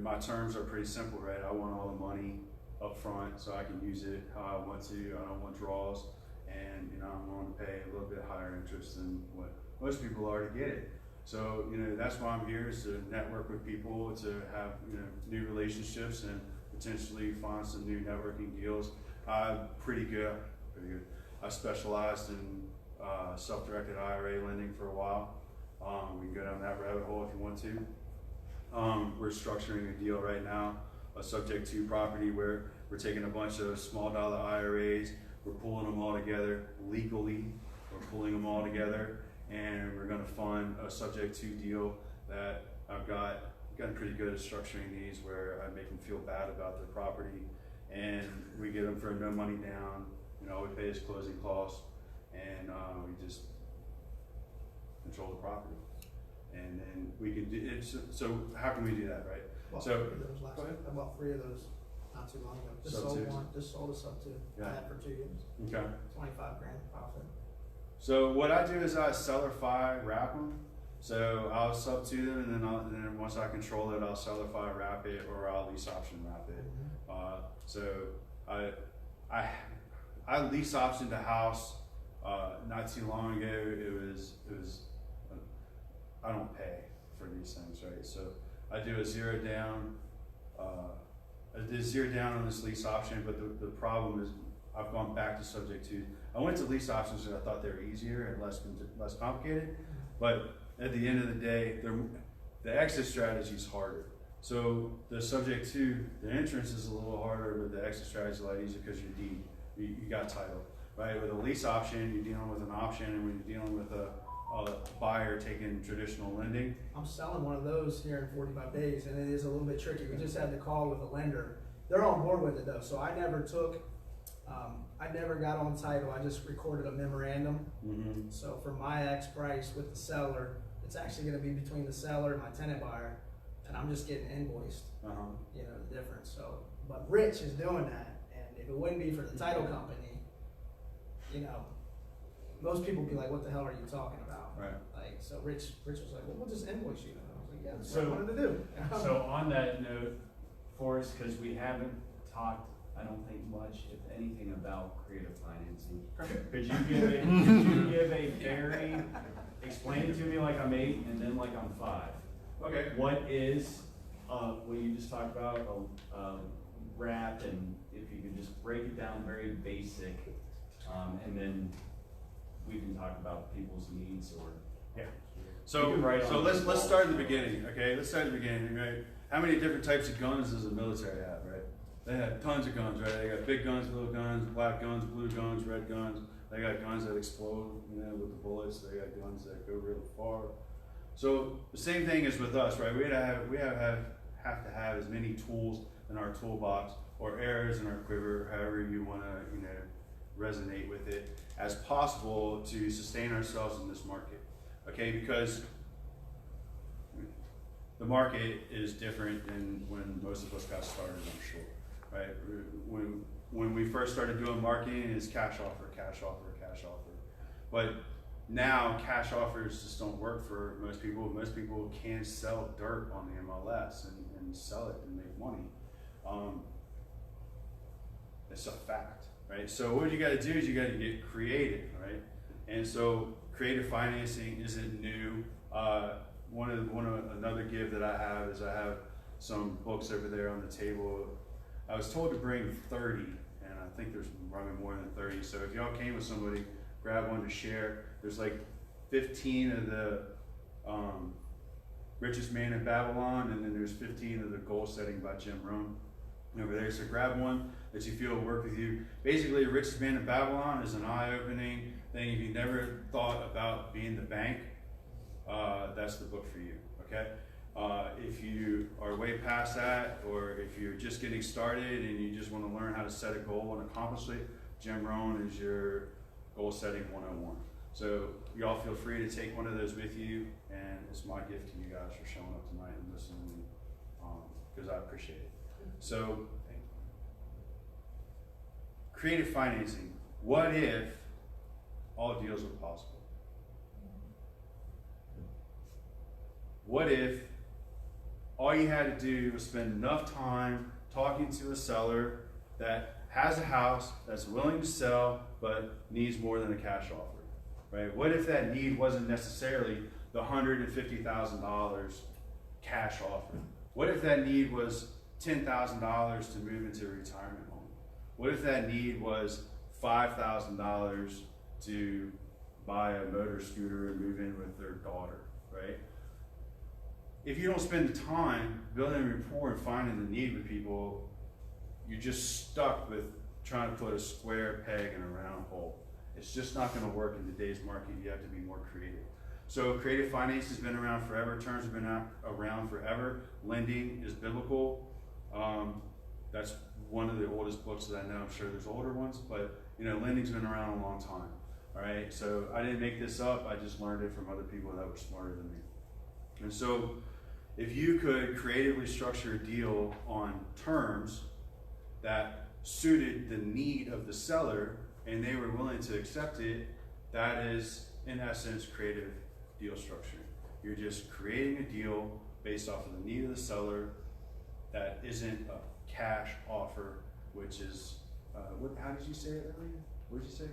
my terms are pretty simple, right? I want all the money up front so I can use it how I want to. I don't want draws, and I'm willing to pay a little bit higher interest than what most people are to get it. So that's why I'm here, is to network with people, to have new relationships, and potentially find some new networking deals. I'm pretty good. I specialized in self-directed IRA lending for a while. We can go down that rabbit hole if you want to. We're structuring a deal right now, a subject to property, where we're taking a bunch of small dollar IRAs, we're pulling them all together legally, we're pulling them all together, and we're going to fund a subject to deal that I've gotten pretty good at structuring these, where I make them feel bad about their property, and we get them for no money down. All we pay is closing costs, and we just control the property, and then we can do it. So how can we do that, right? Bought So 3 of those last week. I bought 3 of those not too long ago. Just Sub sold twos? one. Just sold a sub 2. Yeah. I had for 2 years. Okay. 25 grand profit. So what I do is I sellerify wrap them. So I'll sub to them, and then once I control it, I'll sellerify wrap it, or I'll lease option wrap it. So I lease optioned a house not too long ago. It was I don't pay for these things, right? So I do a zero down. I did 0 down on this lease option, but the problem is I've gone back to subject to. I went to lease options because I thought they were easier and less complicated, but at the end of the day, the exit strategy is harder. So the subject to, the entrance is a little harder, but the exit strategy is a lot easier because you got title, right? With a lease option, you're dealing with an option, and when you're dealing with a buyer taking traditional lending. I'm selling one of those here in 45 days, and it is a little bit tricky. We just had the call with a lender. They're on board with it though, so I never got on title. I just recorded a memorandum. Mm-hmm. So for my X price with the seller, it's actually going to be between the seller and my tenant buyer, and I'm just getting invoiced. The difference. So, but Rich is doing that, and if it wouldn't be for the title company, most people would be like, "What the hell are you talking about?" Right. Like, so Rich was like, "Well, we'll just invoice you." And I was like, "Yeah, that's So- what I wanted to do." So on that note, Forrest, because we haven't talked, I don't think much, if anything, about creative financing. Could you give a very, explain it to me like I'm 8 and then like I'm 5. Okay. What is, what you just talked about, wrap, and if you could just break it down very basic, and then we can talk about people's needs or. Yeah. You So can write on let's the wall. start at the beginning. Okay, let's start at the beginning. Right? How many different types of guns does the military have? Right? They have tons of guns. Right? They got big guns, little guns, black guns, blue guns, red guns. They got guns that explode, with the bullets. They got guns that go real far. So the same thing is with us, right? We have to have as many tools in our toolbox, or arrows in our quiver, however you want to, resonate with it, as possible to sustain ourselves in this market. Okay, because the market is different than when most of us got started, I'm sure, right? When we first started doing marketing, it's cash offer, cash offer, cash offer. But now cash offers just don't work for most people. Most people can sell dirt on the MLS and sell it and make money. It's a fact, right? So what you got to do is you got to get creative, right? And so creative financing isn't new. Another give that I have is I have some books over there on the table. I was told to bring 30, and think there's probably more than 30. So if y'all came with somebody, grab one to share. There's like 15 of the Richest Man in Babylon, and then there's 15 of the Goal Setting by Jim Rohn over there. So grab one that you feel will work with you. Basically, Richest Man in Babylon is an eye-opening thing. If you never thought about being the bank, that's the book for you, okay? If you are way past that, or if you're just getting started and you just want to learn how to set a goal and accomplish it, Jim Rohn is your Goal Setting 101. So y'all feel free to take one of those with you, and it's my gift to you guys for showing up tonight and listening, because I appreciate it. So, creative financing. What if all deals were possible? What if all you had to do was spend enough time talking to a seller that has a house that's willing to sell but needs more than a cash offer? Right? What if that need wasn't necessarily the $150,000 cash offer? What if that need was $10,000 to move into a retirement home? What if that need was $5,000 to buy a motor scooter and move in with their daughter, right? If you don't spend the time building a rapport and finding the need with people, you're just stuck with trying to put a square peg in a round hole. It's just not going to work in today's market. You have to be more creative. So creative finance has been around forever. Terms have been around forever. Lending is biblical. That's one of the oldest books that I know. I'm sure there's older ones, but lending's been around a long time. All right. So I didn't make this up. I just learned it from other people that were smarter than me. And so if you could creatively structure a deal on terms that suited the need of the seller and they were willing to accept it, that is, in essence, creative deal structure. You're just creating a deal based off of the need of the seller that isn't a cash offer, which is, how did you say it earlier? What did you say?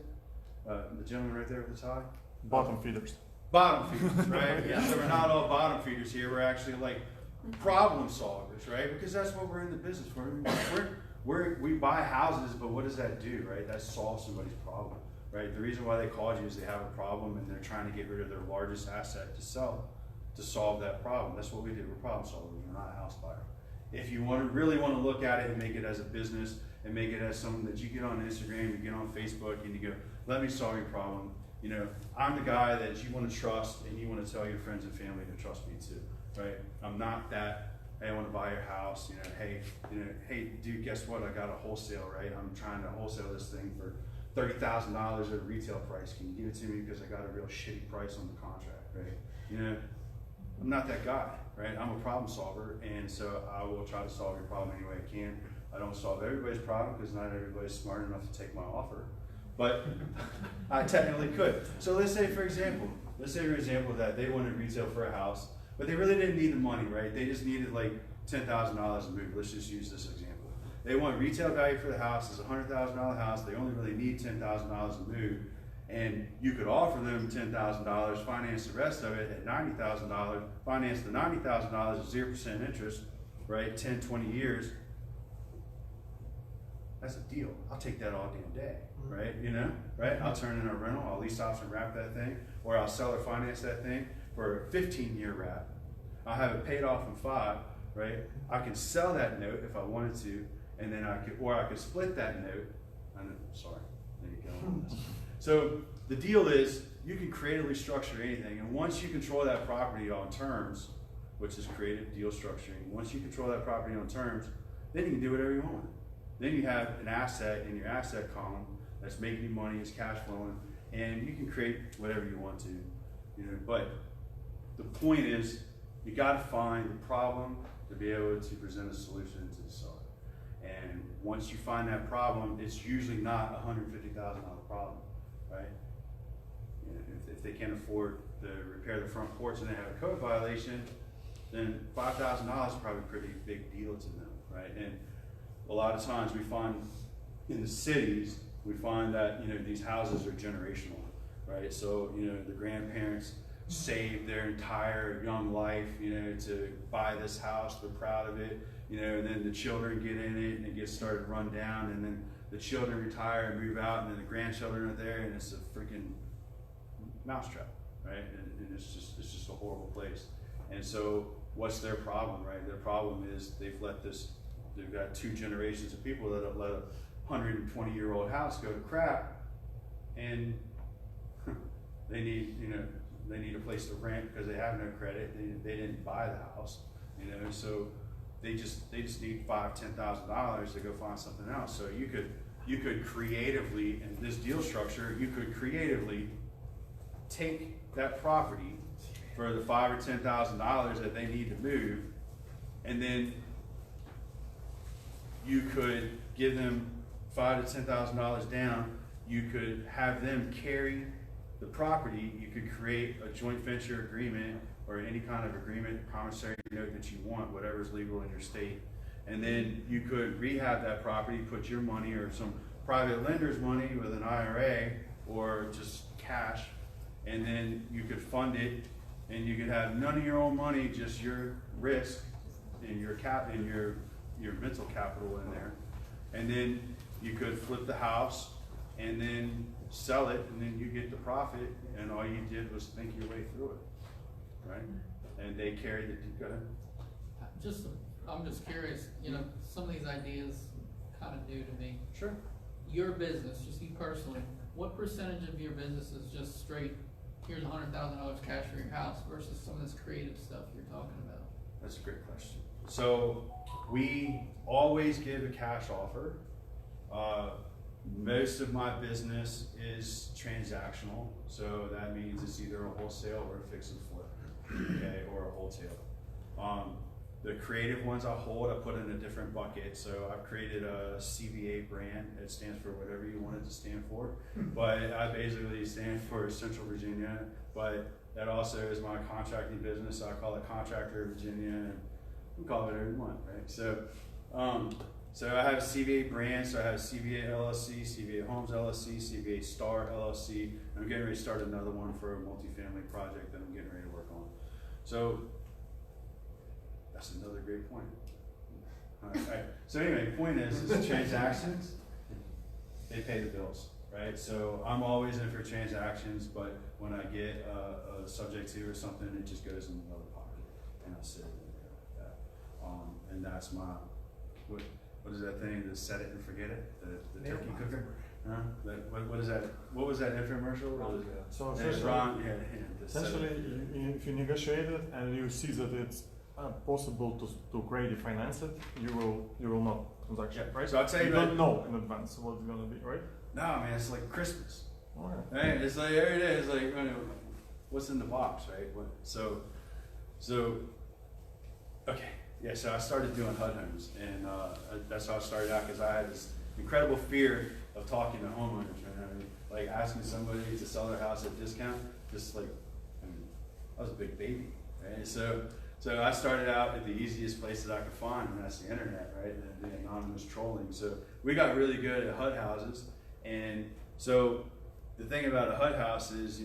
The gentleman right there with the tie? Bottom feeders. Bottom feeders, right? Yeah. So we're not all bottom feeders here. We're actually like problem solvers, right? Because that's what we're in the business for. We buy houses, but what does that do, right? That solves somebody's problem, right? The reason why they called you is they have a problem and they're trying to get rid of their largest asset to sell to solve that problem. That's what we do. We're problem solvers. We're not a house buyer. If you really want to look at it and make it as a business and make it as something that you get on Instagram, you get on Facebook, and you go, let me solve your problem. I'm the guy that you want to trust, and you want to tell your friends and family to trust me too, right? I'm not that, hey, I want to buy your house, hey, dude, guess what? I got a wholesale, right? I'm trying to wholesale this thing for $30,000 at a retail price. Can you give it to me because I got a real shitty price on the contract, right? I'm not that guy, right? I'm a problem solver, and so I will try to solve your problem any way I can. I don't solve everybody's problem because not everybody's smart enough to take my offer, but I technically could. So let's say, for example, that they wanted retail for a house, but they really didn't need the money, right? They just needed like $10,000 to move. Let's just use this example. They want retail value for the house. It's a $100,000 house. They only really need $10,000 to move. And you could offer them $10,000, finance the rest of it at $90,000, finance the $90,000 at 0% interest, right? 10, 20 years. That's a deal. I'll take that all damn day, right? Right? I'll turn in a rental, I'll lease option wrap that thing, or I'll seller finance that thing for a 15-year wrap. I'll have it paid off in 5, right? I can sell that note if I wanted to, and then I could split that note. Sorry, there you go. So the deal is you can creatively structure anything, and once you control that property on terms, which is creative deal structuring, once you control that property on terms, then you can do whatever you want. Then you have an asset in your asset column that's making you money, it's cash flowing, and you can create whatever you want to. But the point is, you got to find the problem to be able to present a solution to the seller. And once you find that problem, it's usually not a $150,000 problem, right? If they can't afford to repair the front porch and they have a code violation, then $5,000 is probably a pretty big deal to them, right? And a lot of times we find in the cities, we find that these houses are generational, right? So the grandparents saved their entire young life, to buy this house. They're proud of it, and then the children get in it and it gets started run down, and then the children retire and move out, and then the grandchildren are there, and it's a freaking mousetrap, right? And it's just a horrible place. And so, what's their problem, right? Their problem is they've got 2 generations of people that have let a 120-year-old house go to crap, and they need a place to rent because they have no credit. They didn't buy the house, so they just need $5,000-$10,000 to go find something else. So you could creatively, in this deal structure, you could creatively take that property for the $5,000 or $10,000 that they need to move, and then you could give them $5,000 to $10,000 down. You could have them carry the property. You could create a joint venture agreement or any kind of agreement, promissory note that you want, whatever's legal in your state. And then you could rehab that property, put your money or some private lender's money with an IRA or just cash, and then you could fund it, and you could have none of your own money, just your risk and your mental capital in there. And then you could flip the house and then sell it, and then you get the profit, and all you did was think your way through it, right? And they carried it. Go ahead. I'm just curious, some of these ideas kind of new to me. Sure. Your business, just you personally, what percentage of your business is just straight, here's $100,000 cash for your house, versus some of this creative stuff you're talking about? That's a great question. So we always give a cash offer. Most of my business is transactional, so that means it's either a wholesale or a fix and flip, okay, or a wholesale. The creative ones I hold, I put in a different bucket. So I've created a CVA brand. It stands for whatever you want it to stand for, but I basically stand for Central Virginia. But that also is my contracting business. So I call it Contractor Virginia, and we call it whatever you want, right? So I have a CVA brand, so I have CVA LLC, CVA Homes LLC, CVA Star LLC. I'm getting ready to start another one for a multifamily project that I'm getting ready to work on. So that's another great point. All right. So anyway, the point is transactions, they pay the bills, right? So I'm always in for transactions, but when I get a subject to or something, it just goes in another pocket, and I sit in there like that. And that's my, what is that thing, the set it and forget it, the turkey cooker? Huh? What is that? What was that infomercial? So essentially, if you negotiate it and you see that it's possible to creatively finance it, you will not transaction, right? So I'll tell you, don't know in advance what it's gonna be, right? No, man, it's like Christmas. All right. Right? It's like every day. It's like, what's in the box, right? So, okay. Yeah, so I started doing HUD homes, and that's how I started out, because I had this incredible fear of talking to homeowners, right? I mean, like asking somebody to sell their house at a discount, just like, I was a big baby, right? So I started out at the easiest place that I could find, and that's the internet, right? The anonymous trolling. So we got really good at HUD houses, and so the thing about a HUD house is,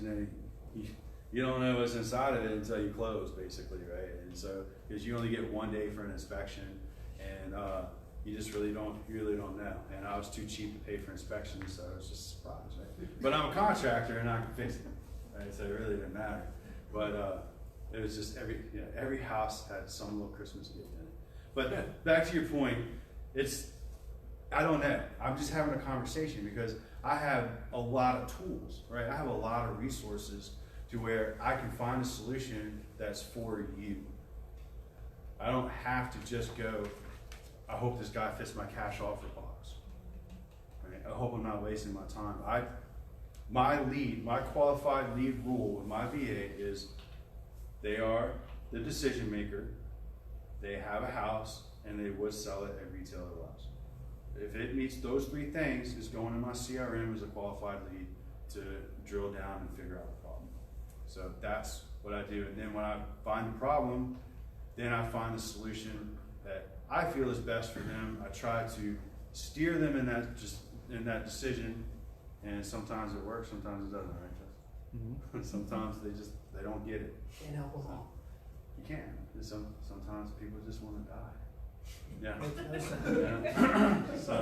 you don't know what's inside of it until you close, basically, right? And so, because you only get 1 day for an inspection, and you just really don't know. And I was too cheap to pay for inspections, so I was just surprised, right? But I'm a contractor, and I can fix it, right? So it really didn't matter. But it was just every house had some little Christmas gift in it. But back to your point, I don't know. I'm just having a conversation because I have a lot of tools, right? I have a lot of resources to where I can find a solution that's for you. I don't have to just go, I hope this guy fits my cash offer box. Right? I hope I'm not wasting my time. My qualified lead rule with my VA is they are the decision maker, they have a house, and they would sell it at retail or less. If it meets those 3 things, it's going in my CRM as a qualified lead to drill down and figure out the problem. So that's what I do. And then when I find the problem, then I find the solution that I feel is best for them. I try to steer them in that decision, and sometimes it works, sometimes it doesn't, right? Mm-hmm. Sometimes they don't get it. Can't help them all. You can. Sometimes people just want to die. Yeah. Makes no sense. Yeah. So,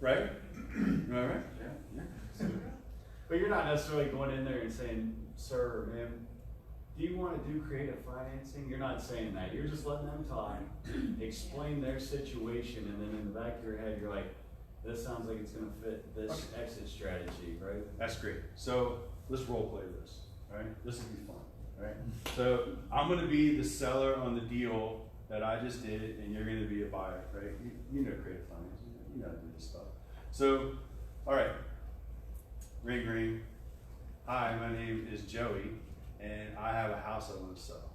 right? Am I right? Yeah. But you're not necessarily going in there and saying, sir, or ma'am, do you want to do creative financing? You're not saying that. You're just letting them talk, explain their situation, and then in the back of your head, you're like, this sounds like it's going to fit this exit strategy, right? That's great. So let's role play this, right? This will be fun, right? So I'm going to be the seller on the deal that I just did, and you're going to be a buyer, right? You know creative financing. You know how to do this stuff. So, all right. Ring, ring. Hi, my name is Joey, and I have a house I want to sell.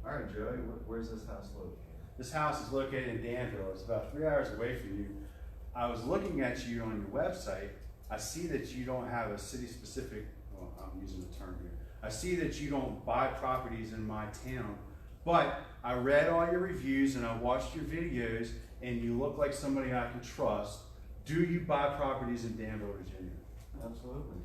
All right, Joey, where's this house located? This house is located in Danville. It's about 3 hours away from you. I was looking at you on your website. I see that you don't have a city-specific, well, I'm using the term here. I see that you don't buy properties in my town, but I read all your reviews and I watched your videos, and you look like somebody I can trust. Do you buy properties in Danville, Virginia? Absolutely.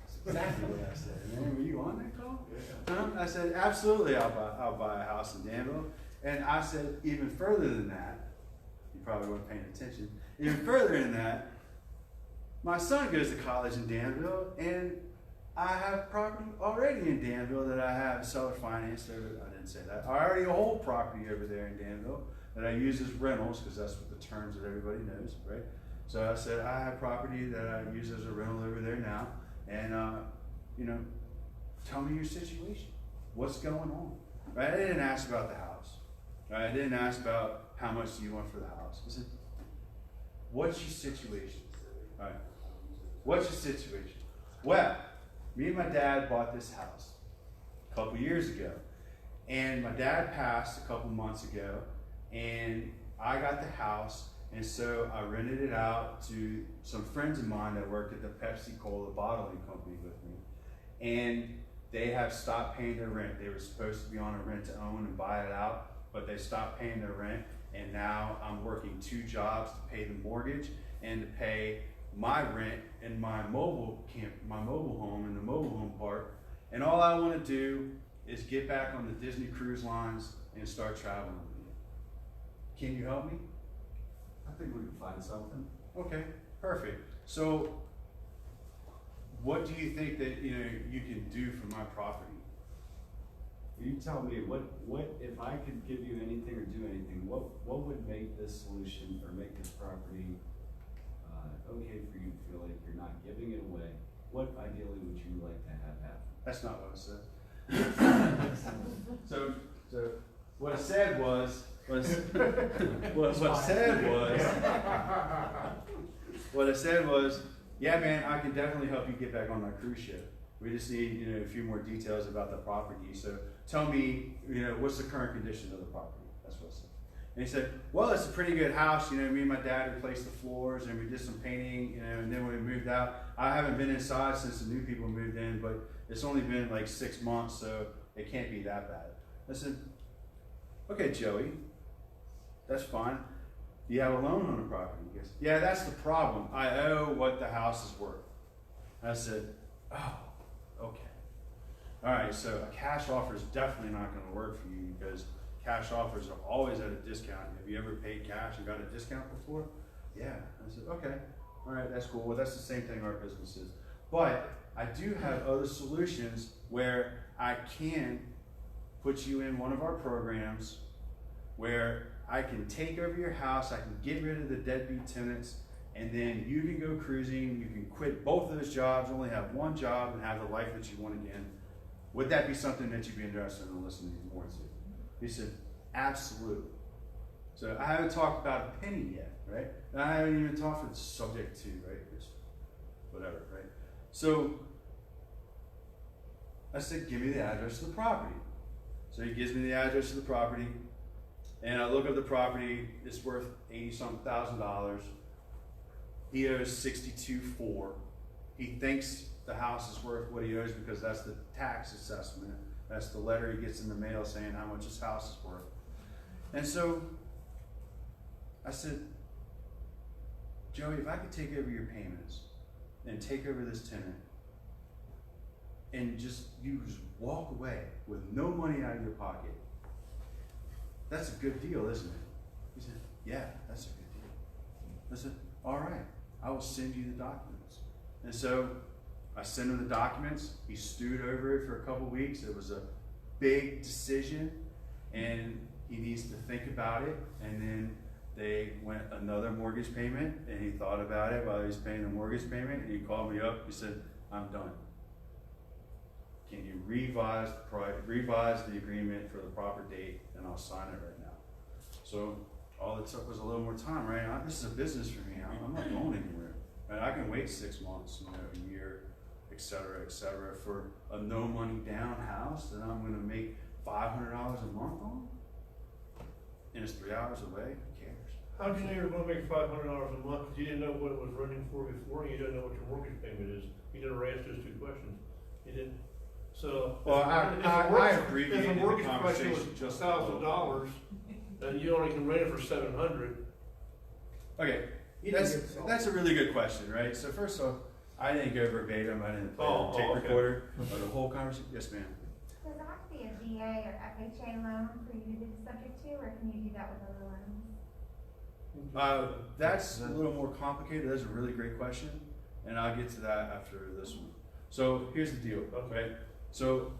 That's exactly what I said. Man, were you on that call? Yeah. I said, absolutely, I'll buy a house in Danville. And I said, even further than that, you probably weren't paying attention, even further than that, my son goes to college in Danville, and I have property already in Danville that I have seller financed over. I didn't say that. I already hold property over there in Danville that I use as rentals, because that's what the terms that everybody knows, right? So I said, I have property that I use as a rental over there now, and you know, tell me your situation. What's going on? Right? I didn't ask about the house. Right? I didn't ask about how much do you want for the house. I said, what's your situation? All right. What's your situation? Well, me and my dad bought this house a couple years ago, and my dad passed a couple months ago, and I got the house, and so I rented it out to some friends of mine that work at the Pepsi-Cola bottling company with me, and they have stopped paying their rent. They were supposed to be on a rent to own and buy it out, but they stopped paying their rent, and now I'm working 2 jobs to pay the mortgage and to pay my rent in my mobile home in the mobile home park. And all I want to do is get back on the Disney cruise lines and start traveling. Can you help me? I think we can find something. Okay, perfect. So, what do you think that you can do for my property? You tell me what if I could give you anything or do anything, what would make this solution or make this property okay for you to feel like you're not giving it away? What ideally would you like to have happen? That's not what I said. So what I said was what I said was, yeah, man, I can definitely help you get back on that cruise ship. We just need, a few more details about the property. So tell me, what's the current condition of the property? That's what I said. And he said, well, it's a pretty good house. Me and my dad replaced the floors, and we did some painting, and then when we moved out, I haven't been inside since the new people moved in, but it's only been like 6 months, so it can't be that bad. I said, okay, Joey, that's fine. Do you have a loan on the property? He goes, yeah, that's the problem. I owe what the house is worth. I said, oh, okay. All right, so a cash offer is definitely not going to work for you, because cash offers are always at a discount. Have you ever paid cash and got a discount before? Yeah. I said, okay. All right, that's cool. Well, that's the same thing our business is. But I do have other solutions where I can put you in one of our programs where I can take over your house, I can get rid of the deadbeat tenants, and then you can go cruising, you can quit both of those jobs, only have one job, and have the life that you want again. Would that be something that you'd be interested in listening more to? He said, absolutely. So I haven't talked about a penny yet, right? And I haven't even talked for the subject to, right? It's whatever, right? So I said, give me the address of the property. So he gives me the address of the property, and I look up the property. It's worth $80-something thousand. He owes $62,400. He thinks the house is worth what he owes because that's the tax assessment. That's the letter he gets in the mail saying how much his house is worth. And so I said, Joey, if I could take over your payments and take over this tenant, and you just walk away with no money out of your pocket, that's a good deal, isn't it? He said, yeah, that's a good deal. I said, all right, I will send you the documents. And so I sent him the documents. He stewed over it for a couple weeks. It was a big decision, and he needs to think about it. And then they went another mortgage payment, and he thought about it while he was paying the mortgage payment, and he called me up. He said, I'm done. Can you revise the agreement for the proper date, and I'll sign it right now. So all it took was a little more time, right? This is a business for me. I'm not going anywhere. Right? I can wait 6 months, a year, et cetera, for a no money down house that I'm gonna make $500 a month on, and it's 3 hours away. Who cares? How did you know you were gonna make $500 a month? Because you didn't know what it was running for before, and you didn't know what your mortgage payment is. You never asked those 2 questions. You didn't. So Well, I abbreviated if a the mortgage price conversation was just $1,000, and you only can rent it for $700. Okay, that's a really good question, right? So first off, I didn't go verbatim. I didn't play the tape recorder or the whole conversation. Yes, ma'am. Does it have to be a VA or FHA loan for you to be subject to, or can you do that with other loans? That's a little more complicated. That's a really great question, and I'll get to that after this one. So here's the deal, okay? So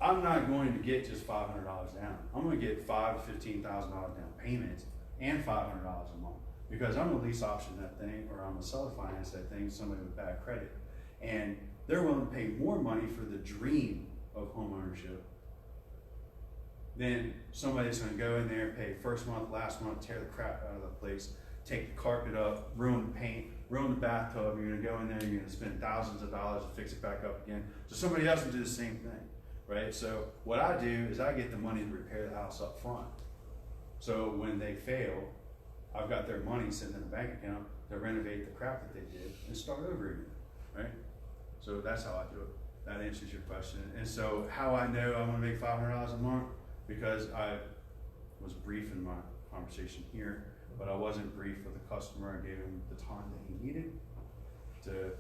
I'm not going to get just $500 down. I'm going to get $5,000 to $15,000 down payment and $500 a month, because I'm gonna lease option that thing, or I'm gonna seller finance that thing to somebody with bad credit, and they're willing to pay more money for the dream of home ownership than somebody that's gonna go in there, pay first month, last month, tear the crap out of the place, take the carpet up, ruin the paint, ruin the bathtub. You're gonna go in there, you're gonna spend thousands of dollars to fix it back up again. So somebody else will do the same thing, right? So what I do is I get the money to repair the house up front. So when they fail, I've got their money sitting in a bank account to renovate the crap that they did and start over again, right? So that's how I do it. That answers your question. And so how I know I'm gonna make $500 a month, because I was brief in my conversation here, but I wasn't brief with the customer. I gave him the time that he needed to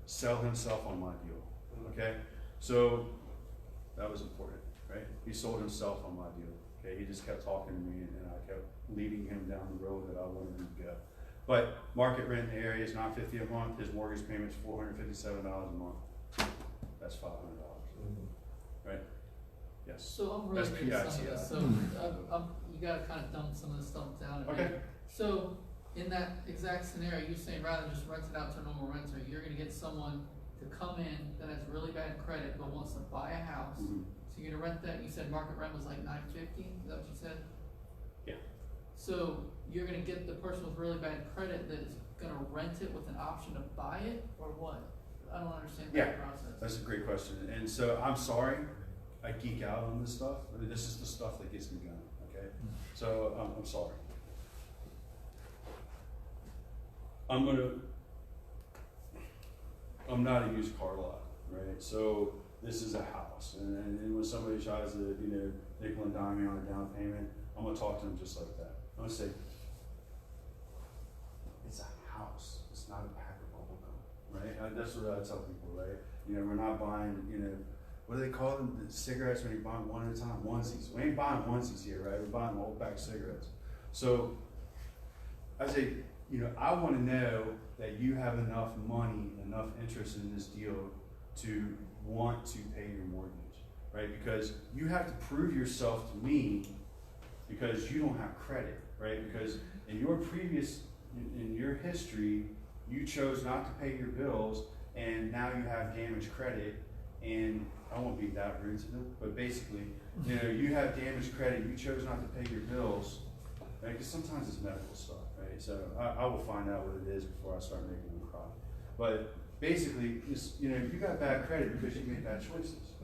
sell himself on my deal, okay? So that was important, right? He sold himself on my deal, okay? He just kept talking to me, and I kept leading him down the road that I wanted him to go. But market rent in the area is $950 a month. His mortgage payment's $457 a month. That's $500, right? Yes. So I'm really new to some of this, so you gotta kind of dumb some of this stuff down. Okay. So in that exact scenario, you're saying rather than just rent it out to a normal renter, you're gonna get someone to come in that has really bad credit but wants to buy a house. So you're gonna rent that. You said market rent was like $950. Is that what you said? Yeah. So you're gonna get the person with really bad credit that is gonna rent it with an option to buy it, or what? I don't understand that process. That's a great question. And so I'm sorry, I geek out on this stuff. I mean, this is the stuff that gets me going, okay? So I'm sorry. I'm not a used car lot, right? So this is a house, and when somebody tries to, nickel and dime me on a down payment, I'm gonna talk to them just like that. I'm gonna say, it's a house, it's not a pack of bubble gum, right? That's what I tell people, right? We're not buying, what do they call them? The cigarettes when you buy one at a time, onesies. We ain't buying onesies here, right? We're buying the whole pack of cigarettes. So I say, I want to know that you have enough money, enough interest in this deal to want to pay your mortgage, right? Because you have to prove yourself to me, because you don't have credit, right? Because in your history, you chose not to pay your bills, and now you have damaged credit. And I won't be that rude to them, but basically, you have damaged credit, you chose not to pay your bills, right? Because sometimes it's medical stuff, right? So I will find out what it is before I start making them cry. But basically, it's, you got bad credit because you made bad choices,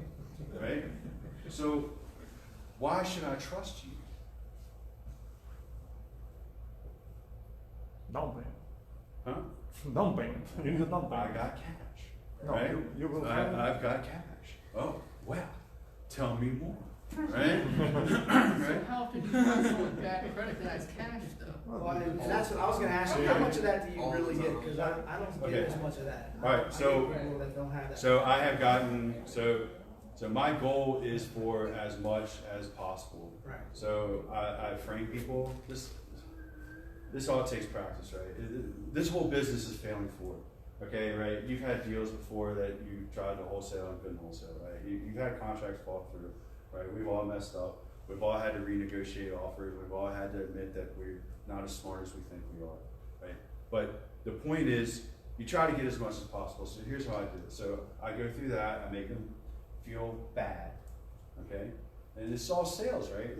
right? So why should I trust you? Down payment. Huh? Down payment. You need a down payment. I got cash. No, right? you will I've got cash. Oh, well, tell me more. Right? So how can you find someone with bad credit that has cash though? Well, and that's what I was gonna ask you. How much of that do you really get? Because I don't get as much of that. All right, so I get people that don't have that. So I have gotten, So my goal is for as much as possible. Right. So I frame people, this all takes practice, right? This whole business is failing forward, okay, right? You've had deals before that you tried to wholesale and couldn't wholesale, right? You've had contracts fall through, right? We've all messed up. We've all had to renegotiate offers. We've all had to admit that we're not as smart as we think we are, right? But the point is, you try to get as much as possible. So here's how I do it. So I go through that, I make them feel bad, okay? And it's all sales, right?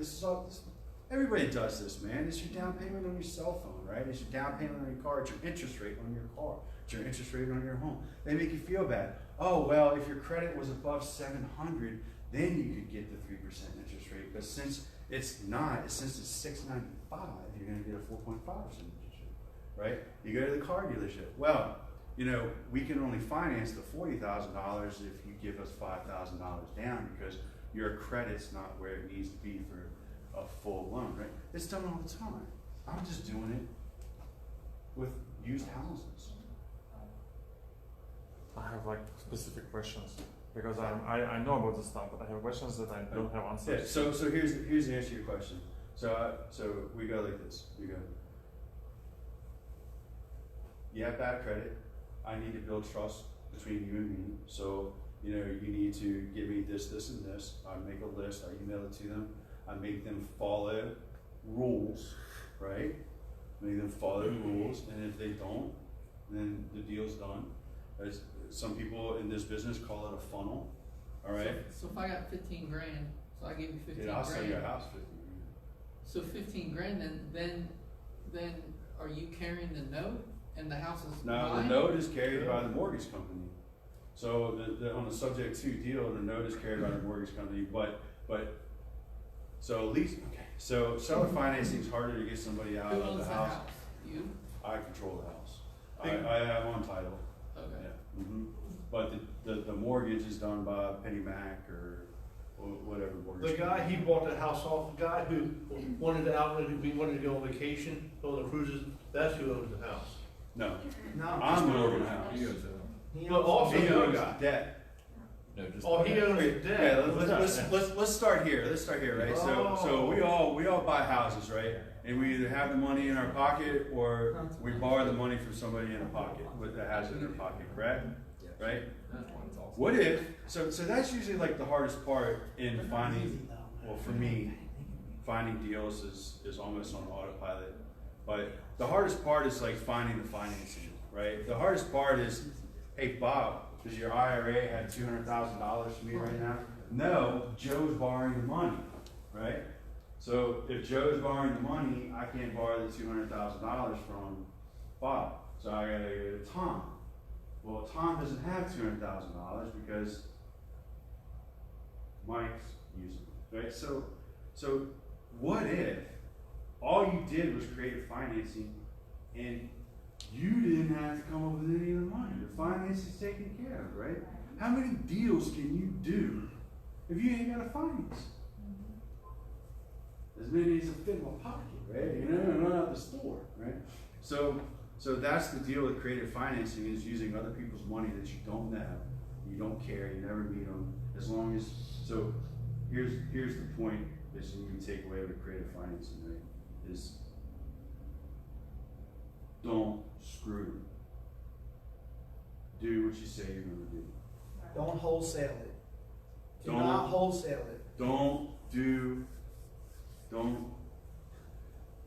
Everybody does this, man. It's your down payment on your cell phone, right? It's your down payment on your car. It's your interest rate on your car. It's your interest rate on your home. They make you feel bad. Oh, well, if your credit was above 700, then you could get the 3% interest rate. But since it's not, since it's 695, you're going to get a 4.5% interest rate, right? You go to the car dealership. Well, you know, we can only finance the $40,000 if you give us $5,000 down because your credit's not where it needs to be for a full loan, right? It's done all the time. I'm just doing it with used houses. I have like specific questions because I know about this stuff, but I have questions that I don't have answers. Yeah, so here's the answer to your question. So we go like this. We go. You have bad credit. I need to build trust between you and me. So you know you need to give me this, this, and this. I make a list. I email it to them. I make them follow rules, right? Make them follow the rules, and if they don't, then the deal's done. As some people in this business call it a funnel, all right? So if I got 15 grand, so I give you 15 I'll grand. sell your house 15 grand. So 15 grand, then are you carrying the note and the house is Now mine? the note is carried by the mortgage company. So on the subject to deal, the note is carried by the mortgage company, but so at least, okay. So seller financing is harder to get somebody out Who of owns the house. You? I control the house. I am on title. Okay. Yeah. But the mortgage is done by Penny Mac or whatever mortgage. The guy, he bought the house off, the guy who wanted to we wanted to go on vacation, go on the cruises, that's who owns the house. No. No. I'm the owner of the house. He owns it. But also He the owns guy. debt. No, just. Oh, he owns the debt. Yeah, let's start here. Let's start here, right? So we all buy houses, right? And we either have the money in our pocket or we borrow the money from somebody in a pocket that has it in their pocket, correct? Right? What if so that's usually like the hardest part in finding, well, for me, finding deals is almost on autopilot. But the hardest part is like finding the financing, right? The hardest part is, hey Bob, does your IRA have $200,000 for me right now? No, Joe's borrowing the money, right? So if Joe's borrowing the money, I can't borrow the $200,000 from Bob. So I gotta go to Tom. Well, Tom doesn't have $200,000 because Mike's using it, right? So what if all you did was create a financing and you didn't have to come up with any of the money? The finance is taken care of, right? How many deals can you do if you ain't got a finance? As many as fit in my pocket, right? You know, not out the store, right? So that's the deal with creative financing, is using other people's money that you don't have, you don't care, you never meet them. As long as, so here's the point that you can take away with creative financing, right? Is don't screw them. Do what you say you're going to do. Don't wholesale it. Do Don't- not wholesale it.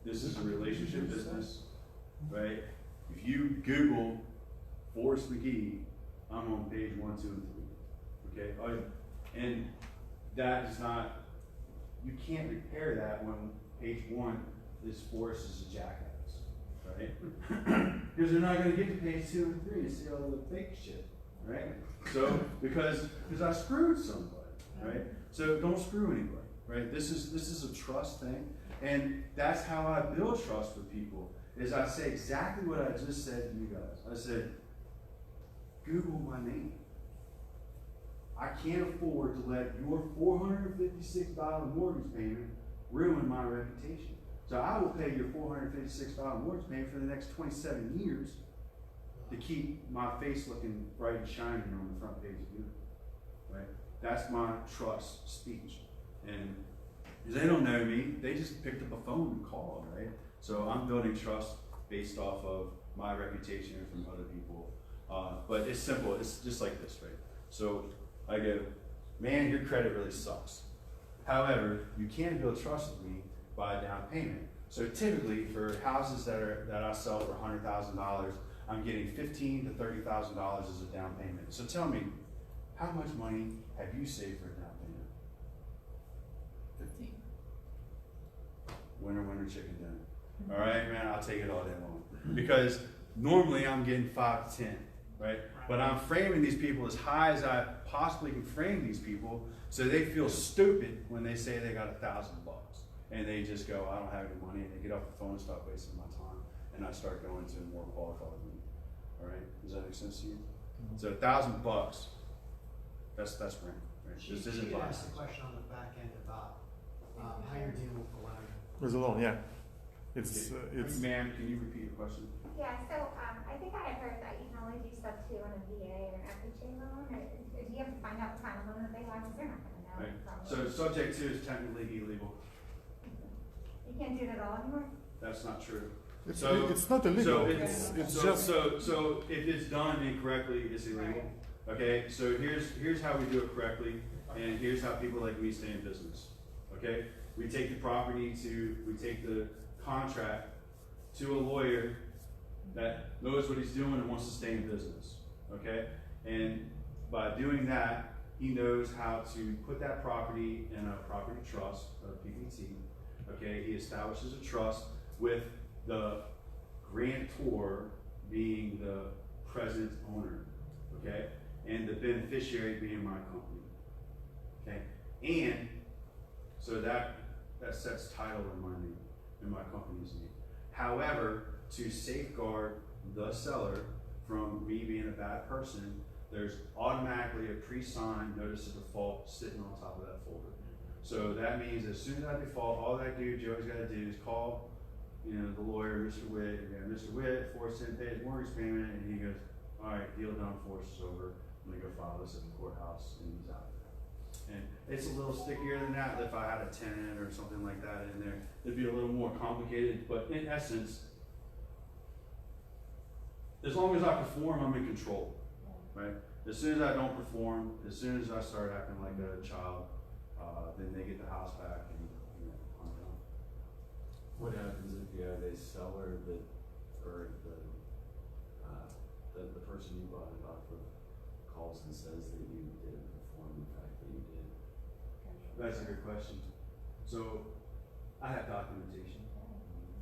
This is a relationship business, right? If you Google Forrest McGhee, I'm on page 1, 2, and 3. Okay? And that is not, you can't repair that when page 1 is Forrest is a jackass, right? Because they're not going to get to page 2 and 3 and see all the fake shit, right? So, because I screwed somebody, right? So don't screw anybody, right? This is a trust thing, and that's how I build trust with people. Is I say exactly what I just said to you guys. I said, Google my name. I can't afford to let your $456 mortgage payment ruin my reputation. So I will pay your $456 mortgage payment for the next 27 years to keep my face looking bright and shining on the front page of Google, right? That's my trust speech. And they don't know me, they just picked up a phone and called, right? So I'm building trust based off of my reputation from other people. But it's simple, it's just like this, right? So I go, man, your credit really sucks. However, you can build trust with me by a down payment. So typically for houses that I sell for $100,000, I'm getting $15,000 to $30,000 as a down payment. So tell me, how much money have you saved for a down payment? 15. Winner, winner, chicken dinner. All right, man, I'll take it all day long. Because normally I'm getting 5 to 10, right? But I'm framing these people as high as I possibly can frame these people, so they feel stupid when they say they got $1,000, and they just go, I don't have any money, and they get off the phone and stop wasting my time, and I start going to more qualified than me. All right, does that make sense to you? So $1,000, that's rent. Right? This isn't She buying. asked a question on the back end about how you're dealing with the loan. With the loan, yeah. It's Ma'am, can you repeat your question? Yeah, so, I think I had heard that you can only do sub 2 on a VA or an FHA loan, or do you have to find out what kind of loan that they have, because they're not gonna know. Right. probably. So subject to is technically illegal. You can't do it at all anymore? That's not true. it's not illegal. So if it's done incorrectly, it's illegal. Okay, so here's how we do it correctly, and here's how people like me stay in business. Okay, we take the contract to a lawyer that knows what he's doing and wants to stay in business. Okay, and by doing that, he knows how to put that property in a property trust, or PPT. Okay, he establishes a trust with the grantor being the present owner. Okay, and the beneficiary being my company. Okay, and so that sets title in my name, in my company's name. However, to safeguard the seller from me being a bad person, there's automatically a pre-signed notice of default sitting on top of that folder. So that means as soon as I default, all that Joey's got to do is call, the lawyer, Mr. Witt, and Mr. Witt, Forrest didn't pay his mortgage payment, and he goes, all right, deal done, Forrest is over. I'm gonna go file this at the courthouse, and he's out there. And it's a little stickier than that. If I had a tenant or something like that in there, it'd be a little more complicated. But in essence, as long as I perform, I'm in control, right? As soon as I don't perform, as soon as I start acting like a child, then they get the house back, and I'm done. What happens if you have a seller that, or the person you bought it off of calls and says that you didn't perform the fact that you did? That's a good question. So I have documentation,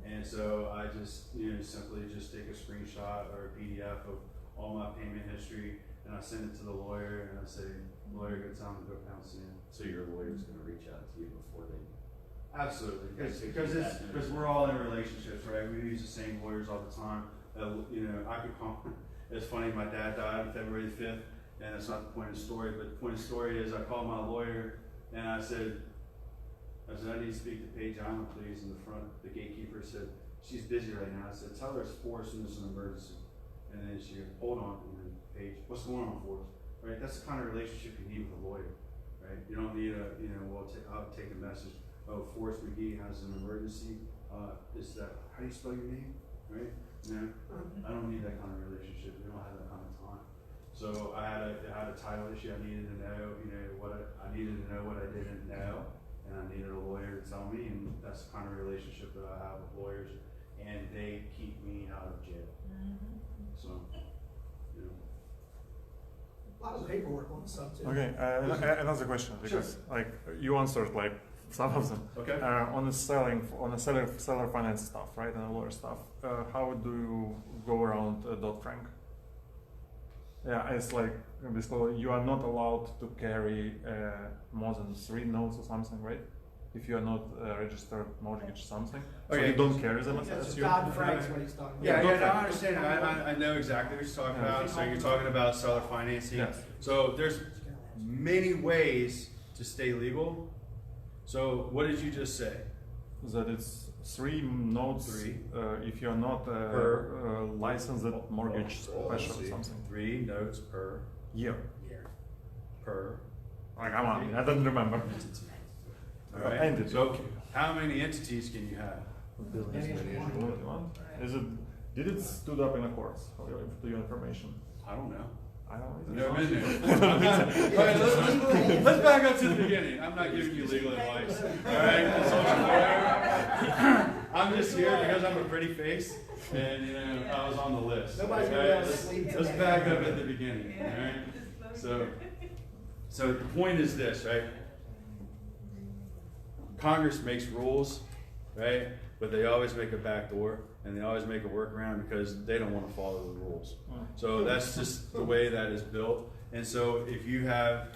and so I just simply just take a screenshot or a PDF of all my payment history, and I send it to the lawyer, and I say, lawyer, good time to go pounce in. So your lawyer's gonna reach out to you before they? Absolutely, because we're all in relationships, right? We use the same lawyers all the time. I could call. It's funny, my dad died on February 5th, and that's not the point of the story. But the point of the story is, I called my lawyer, and I said, I need to speak to Paige Island, please. In the front, the gatekeeper said, she's busy right now. I said, tell her it's Forrest and it's an emergency. And then she goes, hold on, and then Paige, what's going on, Forrest? Right? That's the kind of relationship you need with a lawyer, right? You don't need I'll take a message. Oh, Forrest McGhee has an emergency. Is that, how do you spell your name? Right? No, I don't need that kind of relationship. We don't have that kind of time. So I had a title issue. I needed to know, I needed to know what I didn't know, and I needed a lawyer to tell me. And that's the kind of relationship that I have with lawyers, and they keep me out of jail. So, A lot of paperwork on the sub too. Okay, another question, because you answered some of them. Okay. On the seller finance stuff, right, and the lawyer stuff. How do you go around Dodd-Frank? Yeah, it's basically you are not allowed to carry more than 3 notes or something, right? If you are not registered mortgage or something, so you don't carry them as you. Dodd-Frank's what he's talking about. Yeah, I understand. I know exactly what you're talking about. So you're talking about seller financing. Yes. So there's many ways to stay legal. So what did you just say? That it's 3 notes. If you are not licensed mortgage special or something. 3 notes per year. Per. Like, come on, I don't remember. All right, Ended. so how many entities can you have? Is it? Did it stood up in a course for your information? I don't know. I don't I've know. never been there. All right, let's back up to the beginning. I'm not giving you legal advice. All right, that's all I'm I'm just here because I'm a pretty face, and you know I was on the list. Nobody's okay? gonna be able to sleep Let's today. back up at the beginning. All right. So the point is this, right? Congress makes rules, right? But they always make a back door, and they always make a workaround because they don't want to follow the rules. So that's just the way that is built. And so if you have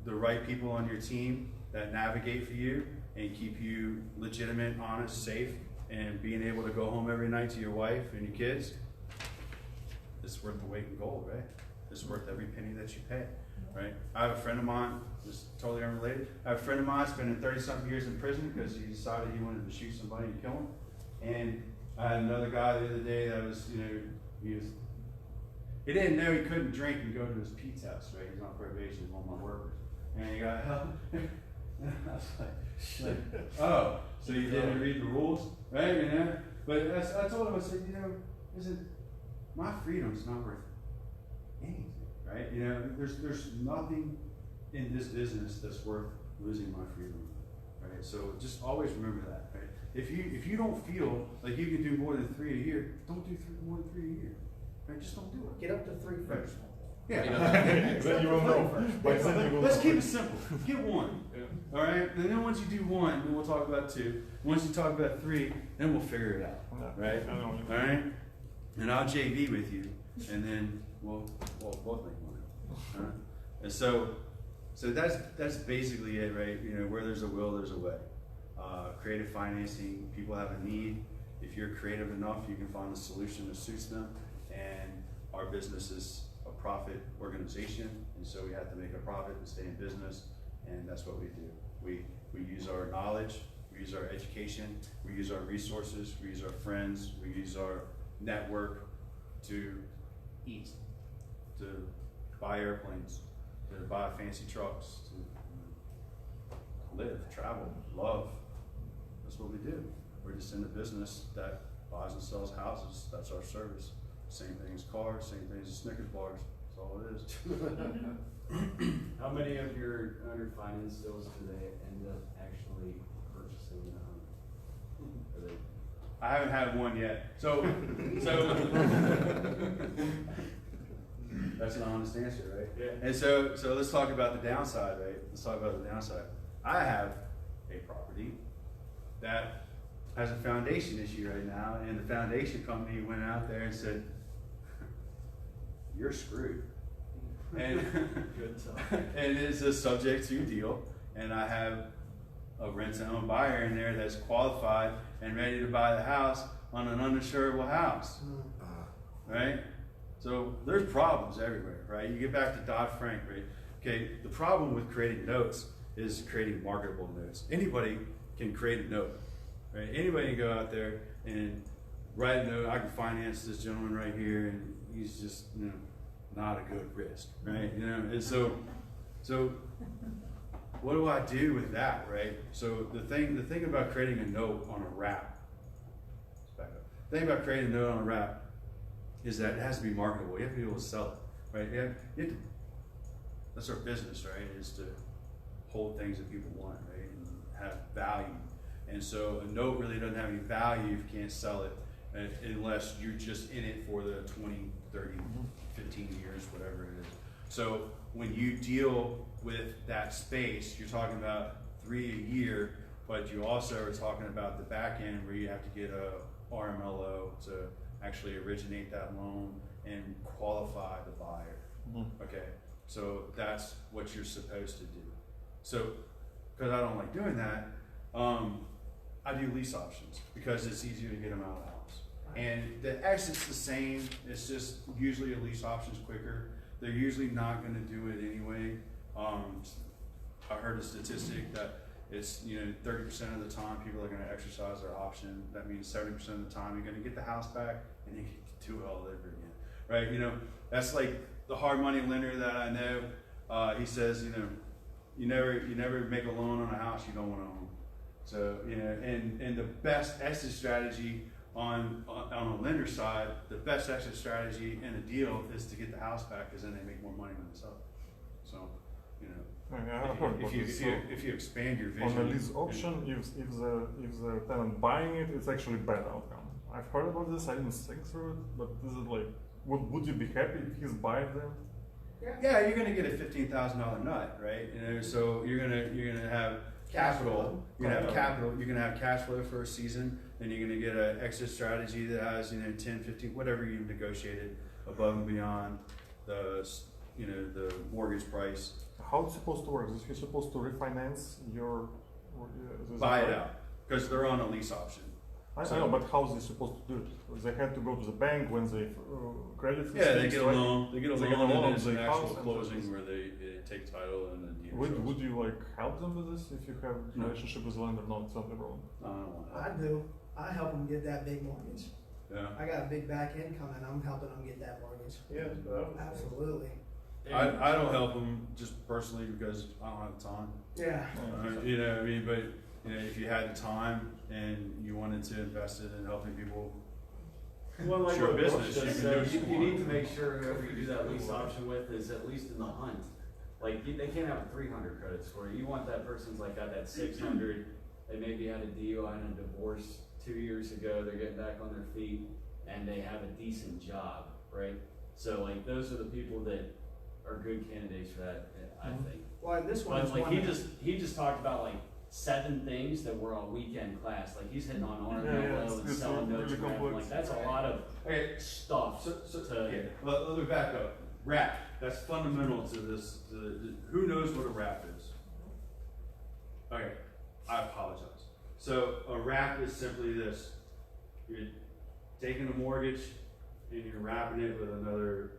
the right people on your team that navigate for you and keep you legitimate, honest, safe, and being able to go home every night to your wife and your kids, it's worth the weight in gold, right? It's worth every penny that you pay, right? I have a friend of mine, this is totally unrelated. I have a friend of mine spending 30-something years in prison because he decided he wanted to shoot somebody and kill him. And I had another guy the other day that was, you know, he didn't know he couldn't drink and go to his P test, right? He's on probation, one of my workers. And he got help. And I was like, oh, so you didn't read the rules, right? You know? But I told him, I said, you know, my freedom's not worth anything, right? You know, there's nothing in this business that's worth losing my freedom, right? So just always remember that, right? If you don't feel like you can do more than 3 a year, don't do more than 3 a year, right? Just don't do it. Get up to 3 first. Yeah. Then you will know. Let's keep it simple. Get one. All right. And then once you do one, then we'll talk about 2. Once you talk about 3, then we'll figure it out. Right. All right. And I'll JV with you, and then we'll both make money. All right. And so that's basically it, right? You know, where there's a will, there's a way. Creative financing. People have a need. If you're creative enough, you can find a solution that suits them. And our business is a profit organization, and so we have to make a profit and stay in business, and that's what we do. We use our knowledge, we use our education, we use our resources, we use our friends, we use our network to eat, to buy airplanes, to buy fancy trucks, to live, travel, love. That's what we do. We're just in the business that buys and sells houses. That's our service. Same thing as cars, same thing as Snickers bars. That's all it is. How many of your finance deals do they end up actually purchasing? Are they... I haven't had one yet. So that's an honest answer, right? Yeah. And so let's talk about the downside, right? Let's talk about the downside. I have a property that has a foundation issue right now, and the foundation company went out there and said, "You're screwed." And and it's a subject to deal, and I have a rent-to-own buyer in there that's qualified and ready to buy the house on an uninsurable house, right? So there's problems everywhere, right? You get back to Dodd-Frank, right? Okay, the problem with creating notes is creating marketable notes. Anybody can create a note, right? Anybody can go out there and write a note. I can finance this gentleman right here, and he's just, you know, not a good risk, right? You know, and so what do I do with that, right? So the thing about creating a note on a wrap, the thing about creating a note on a wrap is that it has to be marketable. You have to be able to sell it, right? You have to, that's our business, right? Is to hold things that people want, right? And have value. And so a note really doesn't have any value if you can't sell it, unless you're just in it for the 20, 30, 15 years, whatever it is. So when you deal with that space, you're talking about 3 a year, but you also are talking about the back end where you have to get a RMLO to actually originate that loan and qualify the buyer. Okay, so that's what you're supposed to do. So, because I don't like doing that, I do lease options because it's easier to get them out of the house. And the exit's the same, it's just usually a lease option's quicker. They're usually not gonna do it anyway. I heard a statistic that it's, 30% of the time people are gonna exercise their option. That means 70% of the time you're gonna get the house back and you get to do it all over again, right? That's like the hard money lender that I know. he says, you never make a loan on a house you don't want to own. So, and the best exit strategy on a lender side, the best exit strategy in a deal is to get the house back, because then they make more money when they sell it. So, if you expand your vision. On a lease option, if the tenant buying it, it's actually bad outcome. I've heard about this, I didn't think through it, but is it like, would you be happy if he's buying them? Yeah, you're gonna get a $15,000 nut, right? So you're gonna have capital. You're gonna have capital. You're gonna have cash flow for a season, and you're gonna get an exit strategy that has 10, 15, whatever you've negotiated above and beyond the mortgage price. How it's supposed to work? Is he supposed to refinance your? Buy it out, because they're on a lease option. I know, but how is he supposed to do it? They had to go to the bank when they credit. Yeah, they get a right? loan. They get a They loan, and on it's the an actual house and closing where they take title and then deed. Would you help them with this if you have a relationship with the lender? No, it's not the problem. No, I don't want I do. I help them get that big mortgage. Yeah. I got a big back end coming. I'm helping them get that mortgage. Yeah, Absolutely. I don't help them just personally because I don't have the time. Yeah. But if you had the time and you wanted to invest it in helping people, Well, like your what Bush business, just you can said, do you need to make sure whoever you do that lease option with is at least in the hunt. Like, they can't have a 300 credit score. You want that person's like got that 600. They maybe had a DUI and a divorce 2 years ago. They're getting back on their feet and they have a decent job, right? So like those are the people that are good candidates for that, I think. Well, this one But is like one he just talked about like 7 things that were a weekend class. Like he's hitting on owner Yeah, and it's selling really notes around. complex. Like that's a lot of stuff. let me back up. Wrap. That's fundamental to this. Who knows what a wrap is? Okay, I apologize. So a wrap is simply this: you're taking a mortgage and you're wrapping it with another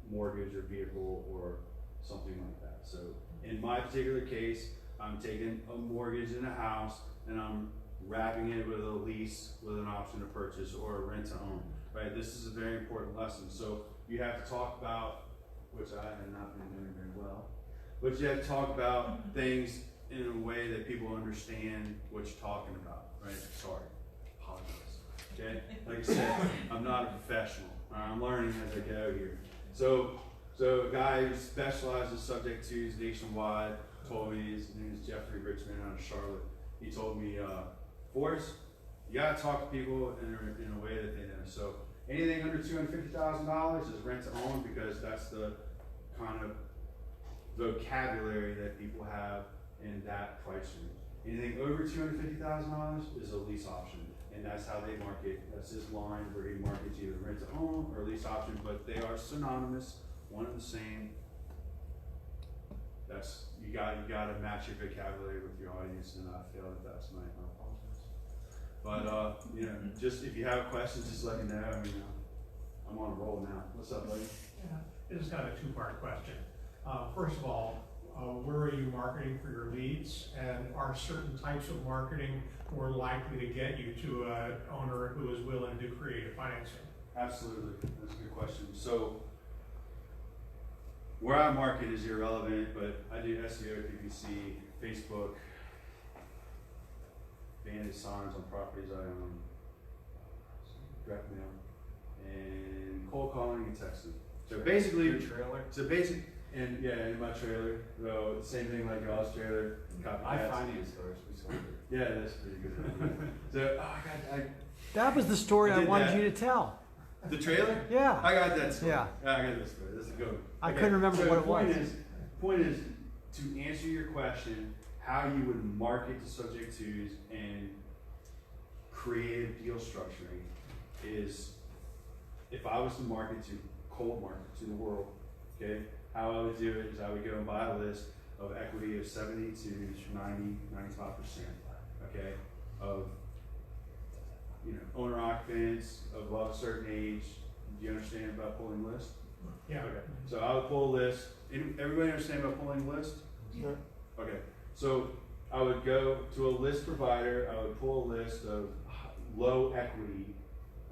mortgage or vehicle or something like that. So in my particular case, I'm taking a mortgage in a house and I'm wrapping it with a lease with an option to purchase or a rent to own. Right? This is a very important lesson. So you have to talk about, which I have not been doing very well, but you have to talk about things in a way that people understand what you're talking about. Right? Sorry. Apologize. Okay? Like I said, I'm not a professional. I'm learning as I go here. So a guy who specializes subject twos nationwide told me, his name is Jeffrey Richmond out of Charlotte. He told me, Forrest, you gotta talk to people in a way that they know. So anything under $250,000 is rent to own, because that's the kind of vocabulary that people have in that price range. Anything over $250,000 is a lease option, and that's how they market. That's his line where he markets either rent to own or lease option, but they are synonymous, one and the same. That's you gotta match your vocabulary with your audience, and I feel that that's my apologies. But just if you have questions, just let me know. I mean, I'm on a roll now. What's up, buddy? Yeah, this is kind of a two-part question. First of all, where are you marketing for your leads, and are certain types of marketing more likely to get you to an owner who is willing to do creative financing? Absolutely, that's a good question. So where I market is irrelevant, but I do SEO, PPC, Facebook, vanity signs on properties I own, direct mail, and cold calling and texting. So basically, Your trailer? And in my trailer, though, same thing like y'all's trailer. I finance cars, we sold it. Yeah, that's pretty good. So, That was the story I did wanted that. you to tell. The trailer? Yeah. I got that story. Yeah. I got this story. This is good. I couldn't remember what it was. Point is, to answer your question, how you would market to subject twos and creative deal structuring is, if I was to market to cold market to the world, okay, how I would do it is I would go and buy a list of equity of 70 to 90, 95%, okay, of owner occupants above a certain age. Do you understand about pulling lists? Yeah. Okay. So I would pull a list. Everybody understand about pulling a list? Yeah. Okay. So I would go to a list provider. I would pull a list of low equity,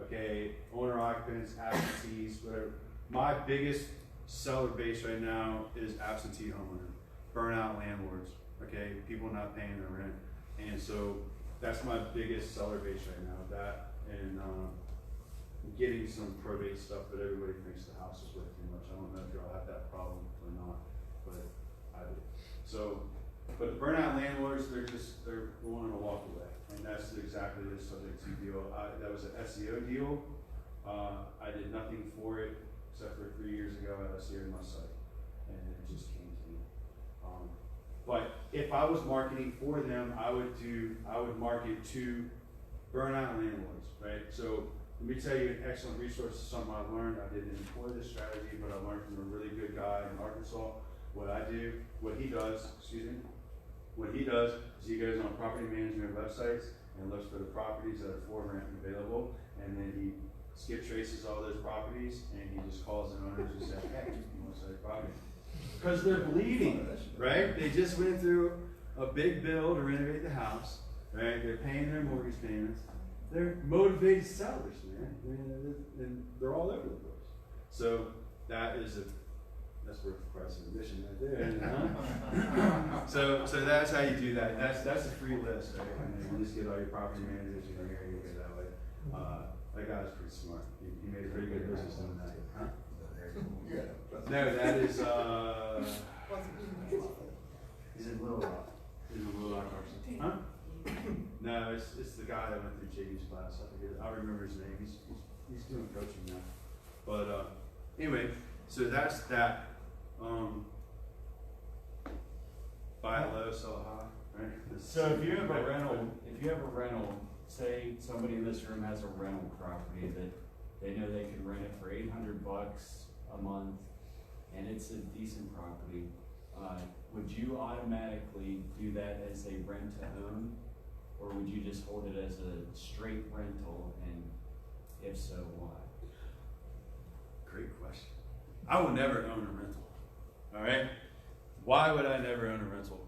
okay, owner occupants, absentees, whatever. My biggest seller base right now is absentee homeowners, burnout landlords, okay, people not paying their rent. And so that's my biggest seller base right now, that and getting some probate stuff, but everybody thinks the house is worth too much. I don't know if y'all have that problem or not, but I do. So, but the burnout landlords, they're wanting to walk away. And that's exactly the subject to deal. That was an SEO deal. I did nothing for it except for 3 years ago I SEO'd my site, and it just came to me. But if I was marketing for them, I would market to burnout landlords, right? So let me tell you an excellent resource, something I learned. I didn't employ this strategy, but I learned from a really good guy in Arkansas. What he does is he goes on property management websites and looks for the properties that are for rent and available, and then he skip traces all those properties, and he just calls the owners and says, hey, you want to sell your property? Because they're bleeding, right? They just went through a big bill to renovate the house, right? They're paying their mortgage payments. They're motivated sellers, man. And they're all over the place. So that's worth the price of admission right there. So that's how you do that. That's a free list, right? And you just get all your property managers, you know, you go that way. That guy's pretty smart. He made a pretty good business doing that. Huh? No, that is he's in Little Rock. He's in Little Rock, Arkansas. Huh? No, it's the guy that went through JD's class. I remember his name. He's doing coaching now. But anyway, so that's that. Buy low, sell high, right? So if you have a rental, say somebody in this room has a rental property that they know they can rent it for $800 a month, and it's a decent property, would you automatically do that as a rent to own, or would you just hold it as a straight rental, and if so, why? Great question. I will never own a rental. All right? Why would I never own a rental?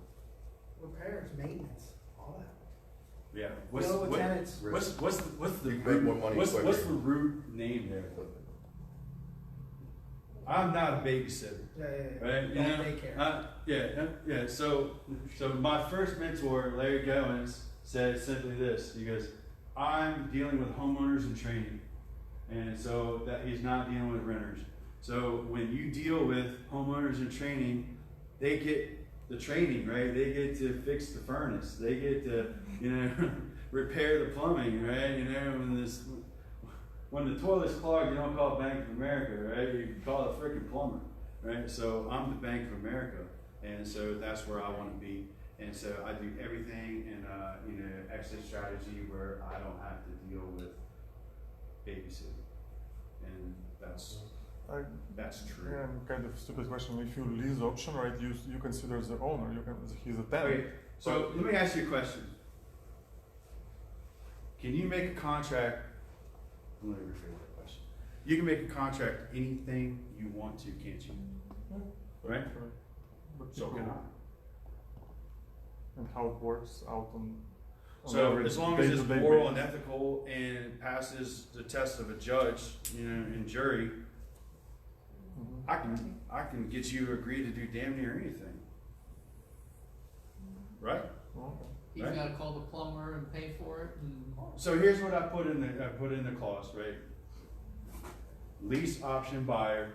Repairs, maintenance, all that. Yeah. What's the root name there? I'm not a babysitter. Yeah. Right? You know? Yeah. So my first mentor, Larry Goins, said simply this. He goes, I'm dealing with homeowners and training. And so that he's not dealing with renters. So when you deal with homeowners and training, they get the training, right? They get to fix the furnace. They get to, repair the plumbing, right? When the toilet's clogged, you don't call Bank of America, right? You call a freaking plumber, right? So I'm the Bank of America, and so that's where I want to be. And so I do everything in exit strategy where I don't have to deal with babysitting, and that's true. Yeah, kind of stupid question. If you lease option, right, you consider the owner. He's a tenant. Okay, so let me ask you a question. Can you make a contract? Let me rephrase that question. You can make a contract anything you want to, can't you? Right? But So can I. And how it works out on So as long as it's moral and ethical and passes the test of a judge, and jury, I can get you to agree to do damn near anything. Right? He's Right? gotta call the plumber and pay for it and. So here's what I put in the clause, right? Lease option buyer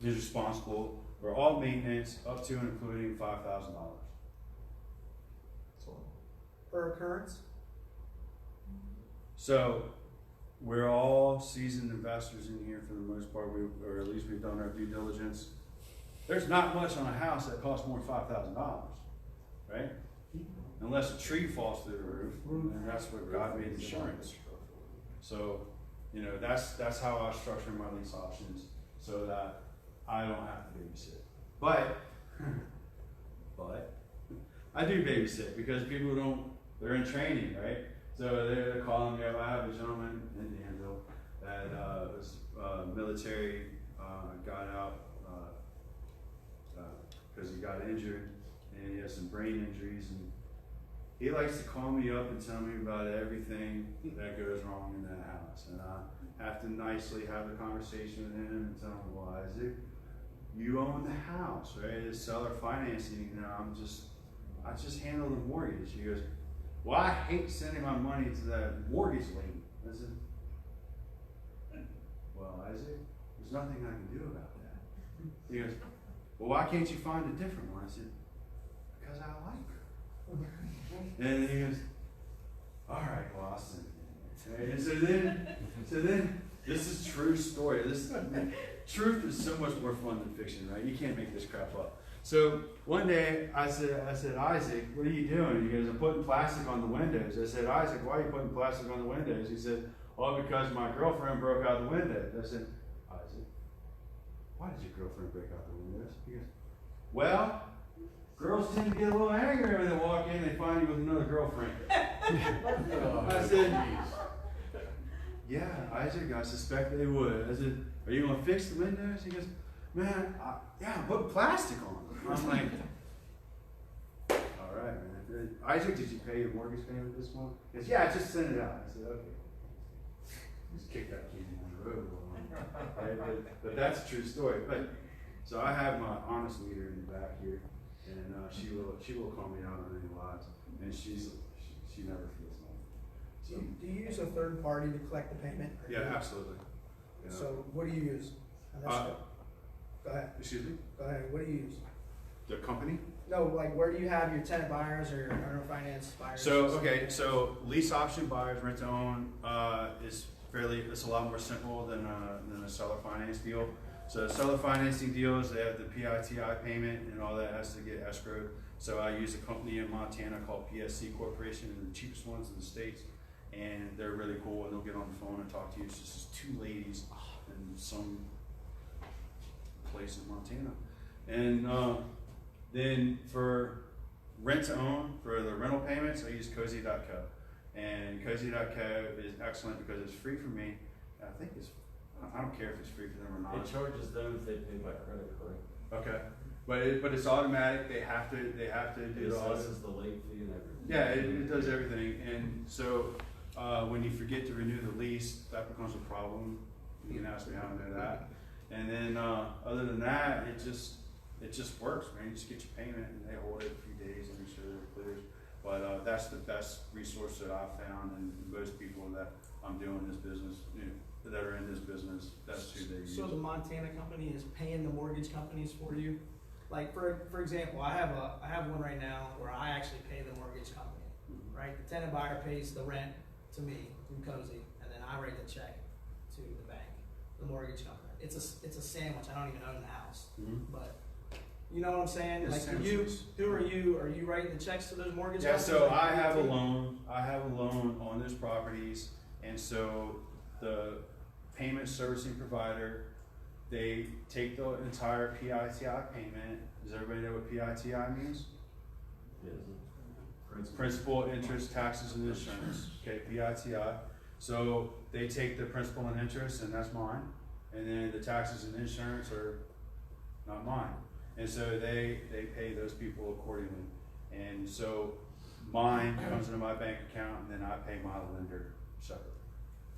is responsible for all maintenance up to and including $5,000. Per occurrence? So we're all seasoned investors in here for the most part, or at least we've done our due diligence. There's not much on a house that costs more than $5,000, right? Unless a tree falls through the roof, and that's what God made insurance. So, that's how I structure my lease options, so that I don't have to babysit. But I do babysit because people they're in training, right? So they're calling me up. I have a gentleman in Danville that was military, got out because he got injured, and he has some brain injuries, and he likes to call me up and tell me about everything that goes wrong in that house. And I have to nicely have a conversation with him and tell him, well, Isaac, you own the house, right? It's seller financing, you know, I just handle the mortgage. He goes, well, I hate sending my money to that mortgage lien. I said, well, Isaac, there's nothing I can do about that. He goes, well, why can't you find a different one? I said, because I like her. And he goes, all right, well, I'll send it. Right? And so then, this is true story. Truth is so much more fun than fiction, right? You can't make this crap up. So one day I said, Isaac, what are you doing? He goes, I'm putting plastic on the windows. I said, Isaac, why are you putting plastic on the windows? He said, oh, because my girlfriend broke out the windows. I said, Isaac, why did your girlfriend break out the windows? He goes, well, girls tend to get a little angry when they walk in and they find you with another girlfriend. I said, yeah, Isaac, I suspect they would. I said, are you going to fix the windows? He goes, man, yeah, put plastic on them. I'm like, all right, man. Isaac, did you pay your mortgage payment this month? He goes, yeah, just send it out. I said, okay. Just kick that kid on the road. Right? But that's a true story. But so I have my honest leader in the back here, and she will call me out on any lies, and she never feels like. So, Do you use a third party to collect the payment? yeah, absolutely. Yeah. So what do you use? Go ahead. Excuse me? Go ahead. What do you use? The company? No, like where do you have your tenant buyers or your owner finance buyers? So, okay, so lease option buyers, rent to own, it's a lot more simple than a seller finance deal. So seller financing deals, they have the PITI payment and all that has to get escrowed. So I use a company in Montana called PSC Corporation, and the cheapest ones in the States. And they're really cool, and they'll get on the phone and talk to you. It's just two ladies in some place in Montana. And then for rent to own, for the rental payments, I use cozy.co. And cozy.co is excellent because it's free for me. I don't care if it's free for them or not. It charges them if they pay by credit card. Okay. But it's automatic. They have to do It the audit. assesses the late fee and everything. Yeah, it does everything. And so when you forget to renew the lease, that becomes a problem. You can ask me how I know that. And then other than that, it just works, man. You just get your payment and they hold it a few days and make sure that it clears. But that's the best resource that I've found, and most people that I'm doing this business, that are in this business, that's who they use. So the Montana company is paying the mortgage companies for you? Like for example, I have one right now where I actually pay the mortgage company, right? The tenant buyer pays the rent to me through Cozy, and then I write the check to the bank, the mortgage company. It's a sandwich. I don't even own the house, but you know what I'm saying? It's like sandwiches. who are you? Are you writing the checks to those mortgage Yeah, companies? so Like, I have a loan on those properties, and so the payment servicing provider, they take the entire PITI payment. Does everybody know what PITI means? Yes. Principal, interest, taxes, and insurance. Okay, PITI. So they take the principal and interest, and that's mine. And then the taxes and insurance are not mine. And so they pay those people accordingly. And so mine comes into my bank account, and then I pay my lender separately.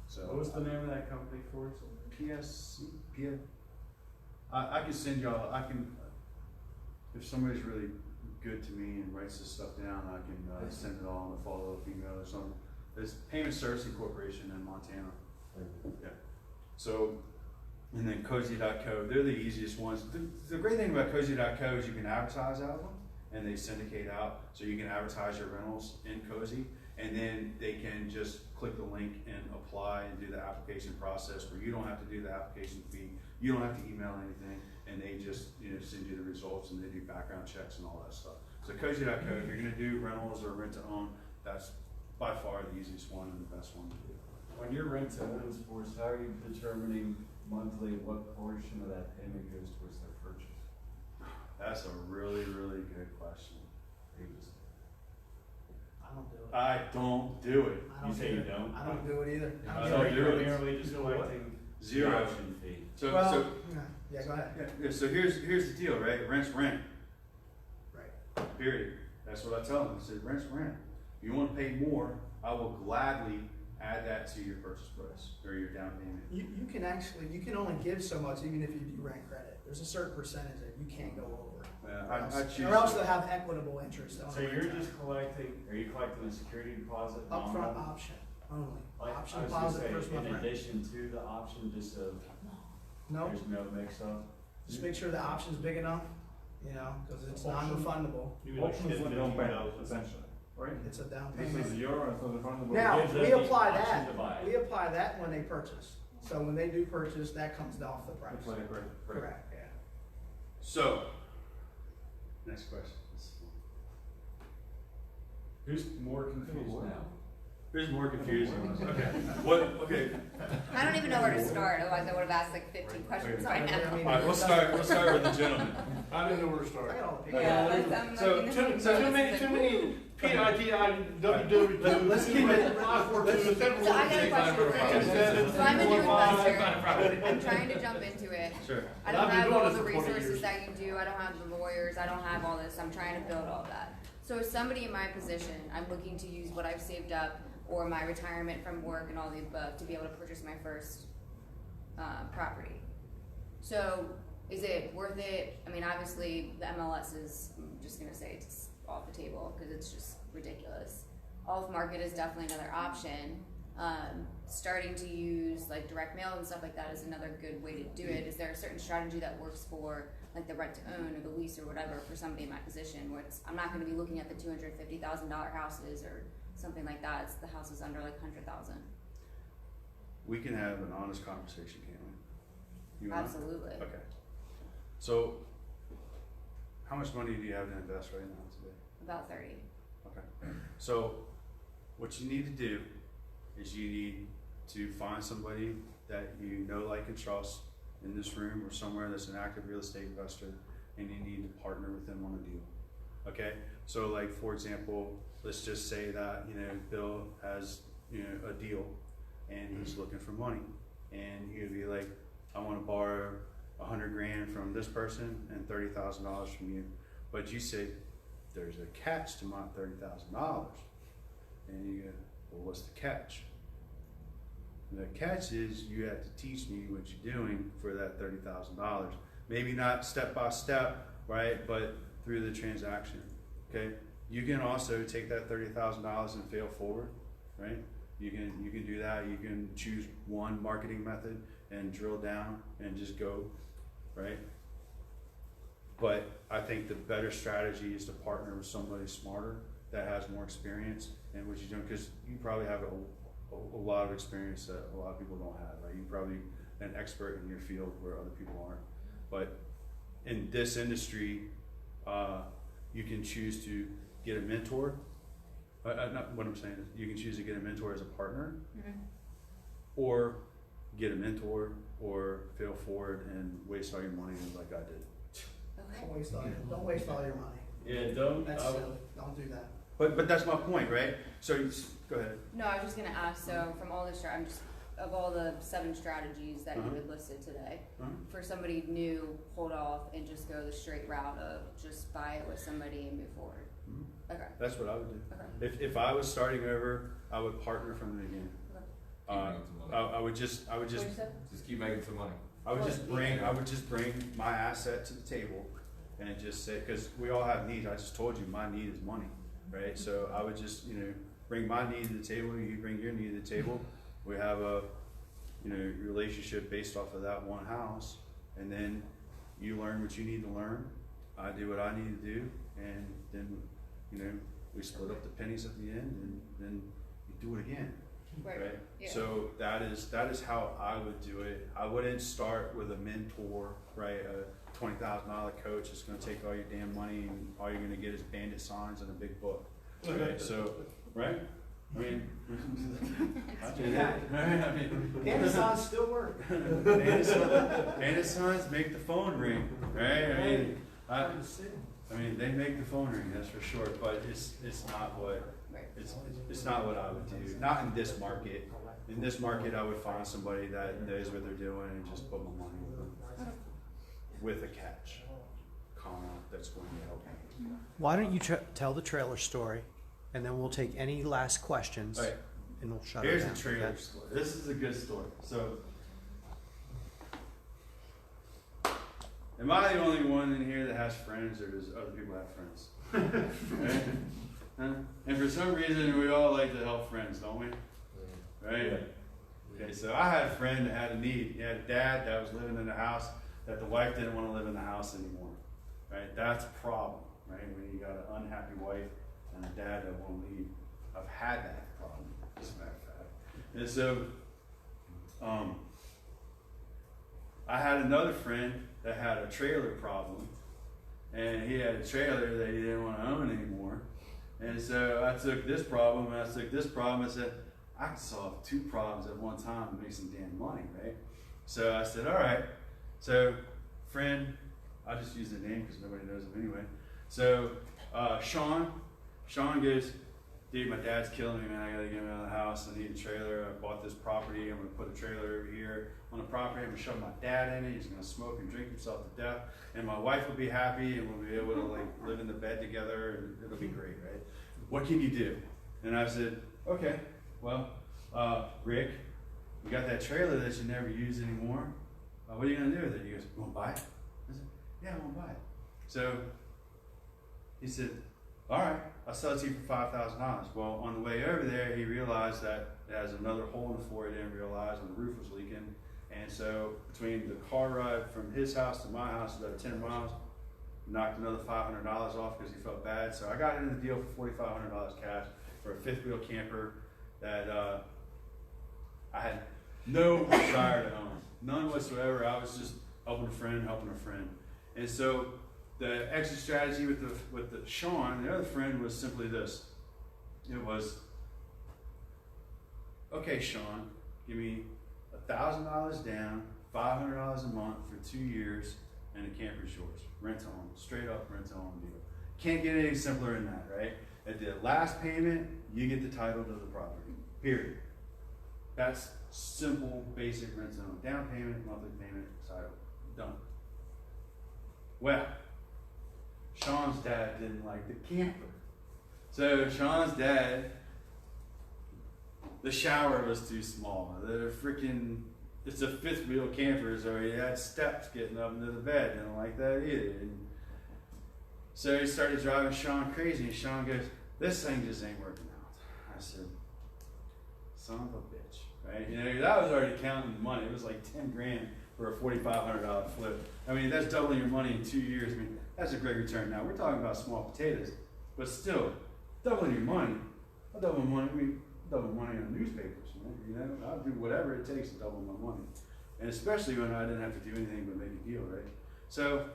So What was the name of that company for us? I can send y'all, if somebody's really good to me and writes this stuff down, I can send it all in a follow-up email or something. It's Payment Servicing Corporation in Montana. Yeah. So, and then cozy.co, they're the easiest ones. The great thing about cozy.co is you can advertise out of them, and they syndicate out, so you can advertise your rentals in Cozy, and then they can just click the link and apply and do the application process where you don't have to do the application fee, you don't have to email anything, and they just send you the results, and they do background checks and all that stuff. So cozy.co, if you're gonna do rentals or rent to own, that's by far the easiest one and the best one to do. When you're rent to own sports, how are you determining monthly what portion of that payment goes towards their purchase? That's a really, really good question. I don't do it. I don't do it. I don't do it. I don't do it either. I don't do it. Merely just collecting Zero. the option fee. So yeah, go ahead. Yeah, so here's the deal, right? Rent's rent. Right. Period. That's what I tell them. I said, rent's rent. If you want to pay more, I will gladly add that to your purchase price or your down payment. You can only give so much even if you do rent credit. There's a certain percentage that you can't go over. I choose Or else to- they'll have equitable interest on So the you're rent just collecting, are you collecting a security deposit? upfront nominal? option only. Like, Option I was gonna deposit, say, first month in rent. addition to the option, just so No, there's no mix-up? just make sure the option's big enough, you know, because it's non-refundable. Options with down payment, essentially, right? It's a down This payment. is your, it's not refundable. Now, Gives them we the apply option that, to buy it. we apply that when they purchase. So when they do purchase, that comes off the price. That's why I agree. Correct, yeah. So, next question. Who's more confused now? Who's more confused? Okay, what, okay, I don't even know where to start, otherwise I would have asked like 15 questions by now. alright, we'll start with the gentleman. I didn't know where to start. I got all the pictures. Yeah, I'm So, looking too at the many PITI, WW2. Let's keep it- So I got a question. So I'm a new investor. I'm trying to jump into it. Sure. I don't have all the resources that you do. I don't have the lawyers. I don't have all this. I'm trying to build all that. So as somebody in my position, I'm looking to use what I've saved up or my retirement from work and all the above to be able to purchase my first property. So is it worth it? I mean, obviously the MLS is, I'm just gonna say it's off the table because it's just ridiculous. Off market is definitely another option. Starting to use like direct mail and stuff like that is another good way to do it. Is there a certain strategy that works for like the rent to own or the lease or whatever for somebody in my position where it's, I'm not going to be looking at the $250,000 houses or something like that. It's the houses under like 100,000. We can have an honest conversation, can't we? You and I? Absolutely. Okay. So, how much money do you have to invest right now today? About 30. Okay. So, what you need to do is you need to find somebody that you know, like, and trust in this room or somewhere that's an active real estate investor, and you need to partner with them on a deal. Okay? So, like, for example, let's just say that, you know, Bill has, you know, a deal and he's looking for money, and he'd be like, I want to borrow $100,000 from this person and $30,000 from you. But you say, there's a catch to my $30,000. And you go, well, what's the catch? And the catch is you have to teach me what you're doing for that $30,000. Maybe not step by step, right? But through the transaction, okay? You can also take that $30,000 and fail forward, right? You can do that. You can choose one marketing method and drill down and just go, right? But I think the better strategy is to partner with somebody smarter that has more experience in what you're doing, because you probably have a lot of experience that a lot of people don't have, right? You're probably an expert in your field where other people aren't. But in this industry, you can choose to get a mentor. Not what I'm saying is you can choose to get a mentor as a partner, or get a mentor, or fail forward and waste all your money like I did. Don't waste all your money. Yeah, don't. That's silly. Don't do that. But that's my point, right? So go ahead. No, I was just going to ask, so from all the I'm just of all the 7 strategies that you had listed today, for somebody new, hold off and just go the straight route of just buy it with somebody and move forward. Okay. That's what I would do. Okay. If I was starting over, I would partner from the beginning. I would just keep making some money. I would just bring my asset to the table and just say, because we all have needs. I just told you my need is money, right? So I would just, you know, bring my need to the table, you bring your need to the table. We have a, you know, relationship based off of that one house, and then you learn what you need to learn. I do what I need to do, and then, you know, we split up the pennies at the end, and then you do it again. Right? Yeah. So that is how I would do it. I wouldn't start with a mentor, right? A $20,000 coach that's going to take all your damn money, and all you're going to get is bandit signs and a big book. Right? So, right? I mean, Bandit signs still work. bandit signs make the phone ring, right? I mean, they make the phone ring, that's for sure. But it's not what. It's not what I would do. Not in this market. In this market, I would find somebody that knows what they're doing and just put my money with them. With a catch, that's going to help me. Why don't you tell the trailer story, and then we'll take any last questions, Right. and we'll shut Here's it down. the trailer okay? story. This is a good story. So, Am I the only one in here that has friends, or does other people have friends? Right? Huh? And for some reason, we all like to help friends, don't we? Right? Okay, so I had a friend that had a need. He had a dad that was living in a house that the wife didn't want to live in the house anymore. Right? That's a problem, right? When you got an unhappy wife and a dad that won't leave. I've had that problem, as a matter of fact. And so, I had another friend that had a trailer problem, and he had a trailer that he didn't want to own anymore. And so I took this problem and I took this problem and said, I can solve two problems at one time and make some damn money, right? So I said, all right. So friend, I'll just use the name because nobody knows him anyway. So Sean goes, dude, my dad's killing me, man. I gotta get him out of the house. I need a trailer. I bought this property. I'm gonna put a trailer over here on the property. I'm gonna shove my dad in it. He's gonna smoke and drink himself to death. And my wife will be happy and we'll be able to like live in the bed together and it'll be great, right? What can you do? And I said, okay, well, Rick, you got that trailer that you never use anymore. What are you gonna do with it? He goes, you wanna buy it? I said, yeah, I wanna buy it. So he said, all right, I'll sell it to you for $5,000. Well, on the way over there, he realized that it has another hole in the floor he didn't realize, and the roof was leaking. And so between the car ride from his house to my house, about 10 miles, knocked another $500 off because he felt bad. So I got into the deal for $4,500 cash for a fifth wheel camper that I had no desire to own, none whatsoever. I was just helping a friend. And so the exit strategy with the Sean, the other friend, was simply this. It was, okay, Sean, give me $1,000 down, $500 a month for 2 years, and the camper's yours. Rent to own, straight up rent to own deal. Can't get any simpler than that, right? At the last payment, you get the title to the property, period. That's simple, basic rent to own. Down payment, monthly payment, title, done. Well, Sean's dad didn't like the camper. So Sean's dad, the shower was too small. It's a fifth wheel camper, so he had steps getting up into the bed. Didn't like that either. And so he started driving Sean crazy, and Sean goes, this thing just ain't working out. I said, son of a bitch, right? You know, that was already counting the money. It was like 10 grand for a $4,500 flip. I mean, that's doubling your money in 2 years. I mean, that's a great return. Now, we're talking about small potatoes, but still, doubling your money. I double money on newspapers. You know, I'll do whatever it takes to double my money. And especially when I didn't have to do anything but make a deal, right? So,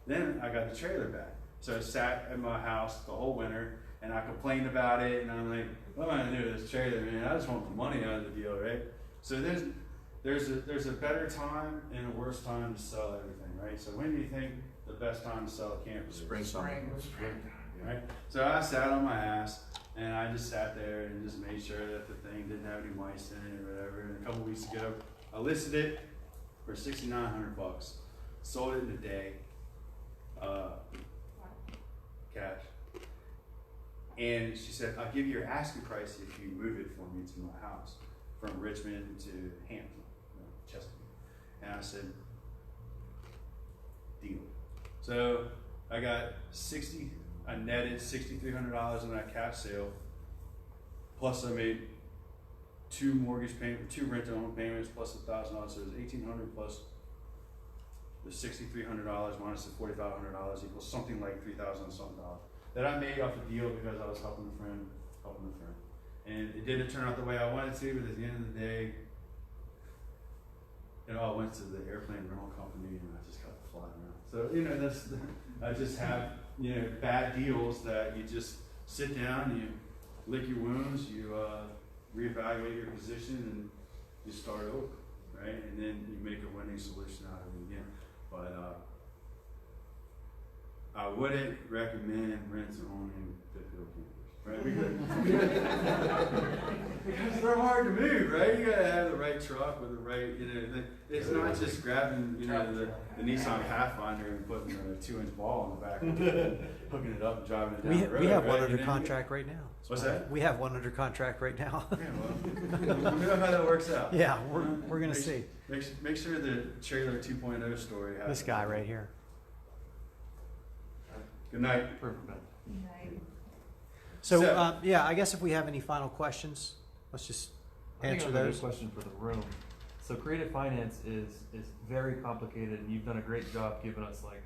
then I got the trailer back. So I sat at my house the whole winter and I complained about it, and I'm like, what am I gonna do with this trailer, man? I just want the money out of the deal, right? So there's a better time and a worse time to sell everything, right? So when do you think the best time to sell a camper is? Spring. Right? So I sat on my ass and I just sat there and just made sure that the thing didn't have any mice in it or whatever. And a couple weeks ago, I listed it for $6,900. Sold it in a day, cash. And she said, I'll give you your asking price if you move it for me to my house from Richmond to Hampton, Chesapeake. And I said, deal. So I got I netted $6,300 on that cash sale. Plus I made two rent-to-own payments plus $1,000, so it was $1,800 plus the $6,300 minus the $4,500 equals something like $3,000 something that I made off the deal because I was helping a friend. And it didn't turn out the way I wanted to, but at the end of the day, it all went to the airplane rental company and I just got to fly around. So, you know, I just have, you know, bad deals that you just sit down, you lick your wounds, you reevaluate your position, and you start over, right? And then you make a winning solution out of it again. But I wouldn't recommend rent-to-owning fifth wheel campers. right? Because they're hard to move, right? You gotta have the right truck with the right, it's not just grabbing, the Nissan Pathfinder and putting a 2-inch ball in the back and hooking it up and driving it down the road. We have one right? under contract right now. What's that? We have one under contract right now. Yeah, well, let me know how that works out. Yeah, we're gonna see. Make sure the trailer 2.0 story happens. This guy right here. Good night. Perfect. So, yeah, I guess if we have any final questions, let's just answer I think I have a those. good question for the room. So creative finance is very complicated, and you've done a great job giving us like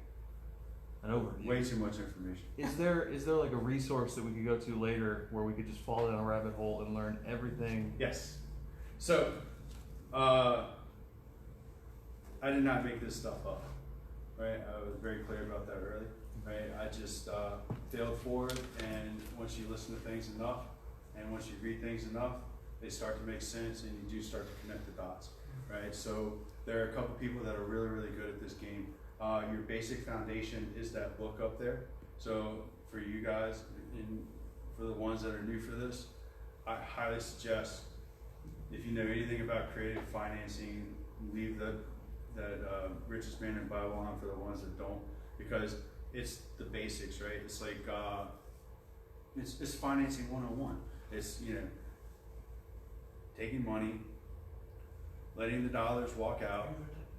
an overview. Way too much information. Is there like a resource that we could go to later where we could just fall down a rabbit hole and learn everything? Yes. So, I did not make this stuff up, right? I was very clear about that early, right? I just failed forward, and once you listen to things enough, and once you read things enough, they start to make sense, and you do start to connect the dots, right? So there are a couple people that are really, really good at this game. Your basic foundation is that book up there. So for you guys, and for the ones that are new for this, I highly suggest, if you know anything about creative financing, leave that Richest Man in Bible on for the ones that don't, because it's the basics, right? It's like it's financing 101. It's taking money, letting the dollars walk out,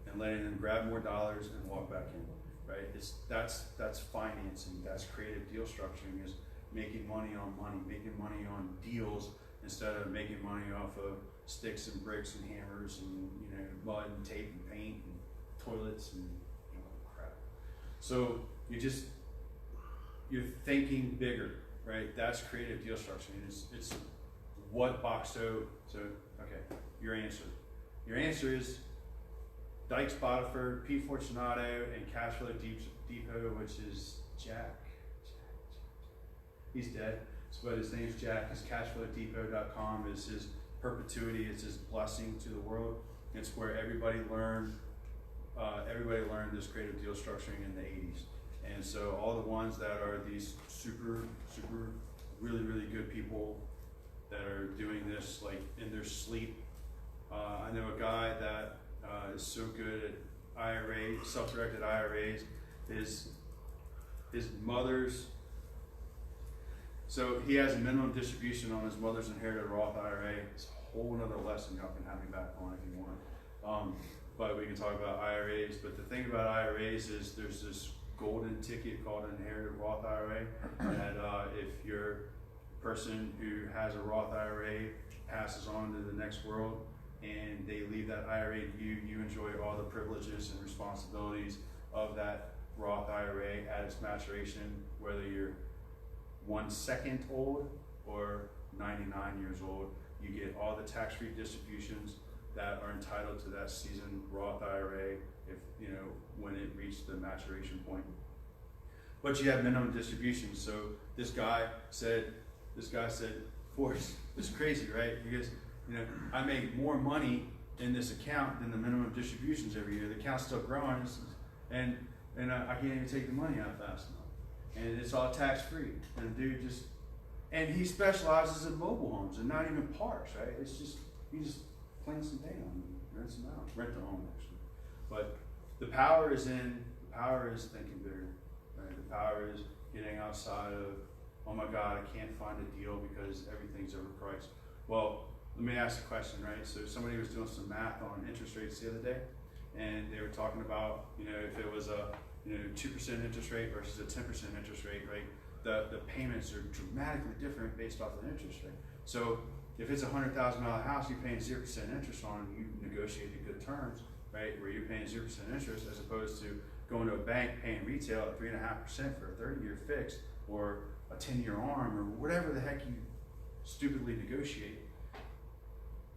and letting them grab more dollars and walk back in, right? That's financing. That's creative deal structuring. Is making money on money, making money on deals instead of making money off of sticks and bricks and hammers and mud and tape and paint and toilets and crap. So you're thinking bigger, right? That's creative deal structuring. It's what box so okay. Your answer is Dykes Botiford, P. Fortunato, and Cashflow Depot, which is Jack. He's dead, but his name's Jack. His cashflowdepot.com is his perpetuity. It's his blessing to the world. It's where everybody learned this creative deal structuring in the 80s. And so all the ones that are these super, super, really, really good people that are doing this like in their sleep. I know a guy that is so good at IRA, self-directed IRAs. His mother's, so he has a minimum distribution on his mother's inherited Roth IRA. It's a whole another lesson y'all can have me back on if you want. But we can talk about IRAs. But the thing about IRAs is there's this golden ticket called an inherited Roth IRA that if your person who has a Roth IRA passes on to the next world and they leave that IRA to you, you enjoy all the privileges and responsibilities of that Roth IRA at its maturation, whether you're 1 second old or 99 years old. You get all the tax-free distributions that are entitled to that seasoned Roth IRA if when it reached the maturation point. But you have minimum distributions. So this guy said, Forrest, it's crazy, right? Because I make more money in this account than the minimum distributions every year. The account's still growing, and I can't even take the money out fast enough. And it's all tax-free. And the dude and he specializes in mobile homes and not even parks, right? It's just, he just plants them down and rents them out. Rent the home, actually. But the power is thinking bigger, right? The power is getting outside of, oh my God, I can't find a deal because everything's overpriced. Well, let me ask a question, right? So somebody was doing some math on interest rates the other day, and they were talking about, if it was a 2% interest rate versus a 10% interest rate, right? The payments are dramatically different based off the interest rate. So if it's a $100,000 house, you're paying 0% interest on it, you negotiated good terms, right? Where you're paying 0% interest as opposed to going to a bank paying retail at 3.5% for a 30-year fixed or a 10-year ARM or whatever the heck you stupidly negotiate.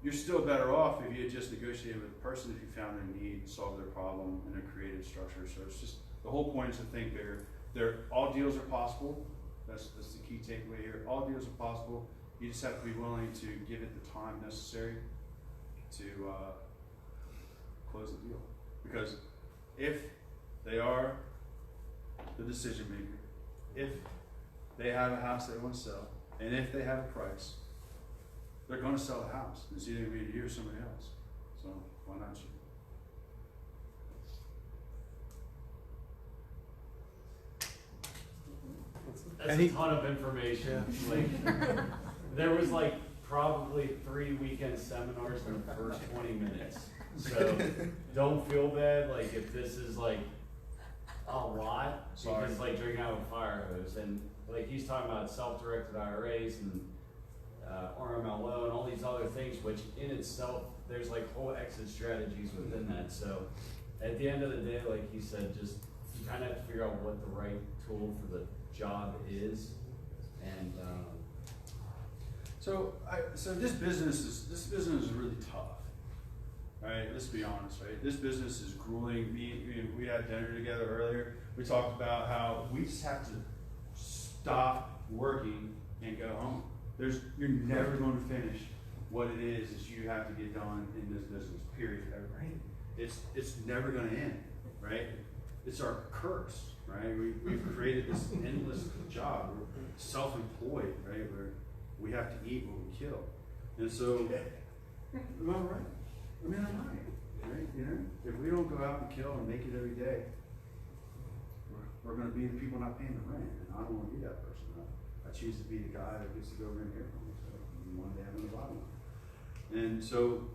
You're still better off if you had just negotiated with the person if you found their need and solved their problem in a creative structure. So it's just, the whole point is to think bigger. All deals are possible. That's the key takeaway here. All deals are possible. You just have to be willing to give it the time necessary to close the deal. Because if they are the decision maker, if they have a house they want to sell, And if they have a price, they're gonna sell the house. It's either gonna be you or somebody else. So why not you? That's a ton of information. Like, there was like probably 3 weekend seminars in the first 20 minutes. So don't feel bad. Like if this is like a lot, because like drinking out of a fire hose, and like he's talking about self-directed IRAs and RMLO and all these other things, which in itself there's like whole exit strategies within that. So at the end of the day, like he said, just you kind of have to figure out what the right tool for the job is, and So this business is really tough, right? Let's be honest, right? This business is grueling. We had dinner together earlier. We talked about how we just have to stop working and go home. You're never going to finish what it is that you have to get done in this business. Period. Right? It's never going to end, right? It's our curse, right? We've created this endless job. We're self-employed, right? We have to eat what we kill. And so, am I right? I mean, I'm right? You know, if we don't go out and kill and make it every day, we're going to be the people not paying the rent. And I don't want to be that person. I choose to be the guy that gets to go rent here from me. So one day I'm in the bottom line. And so,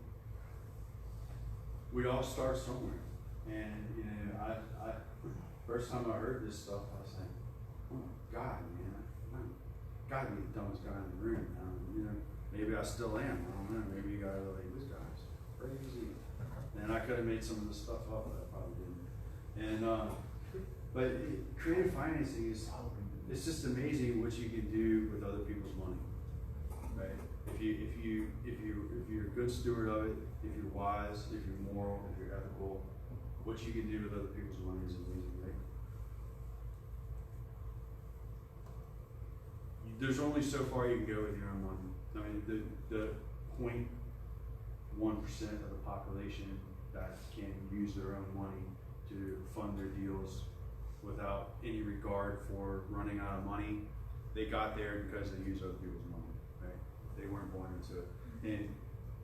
we all start somewhere. And, you know, I first time I heard this stuff, I was like, oh my God, man, I'm gotta be the dumbest guy in the room. You know, maybe I still am. I don't know. Maybe you gotta like, this guy's crazy. And I could have made some of this stuff up, but I probably didn't. And but creative financing it's just amazing what you can do with other people's money, right? If you're a good steward of it, if you're wise, if you're moral, if you're ethical, what you can do with other people's money is amazing, right? There's only so far you can go with your own money. I mean, the 0.1% of the population that can use their own money to fund their deals without any regard for running out of money, they got there because they used other people's money, right? They weren't born into it. And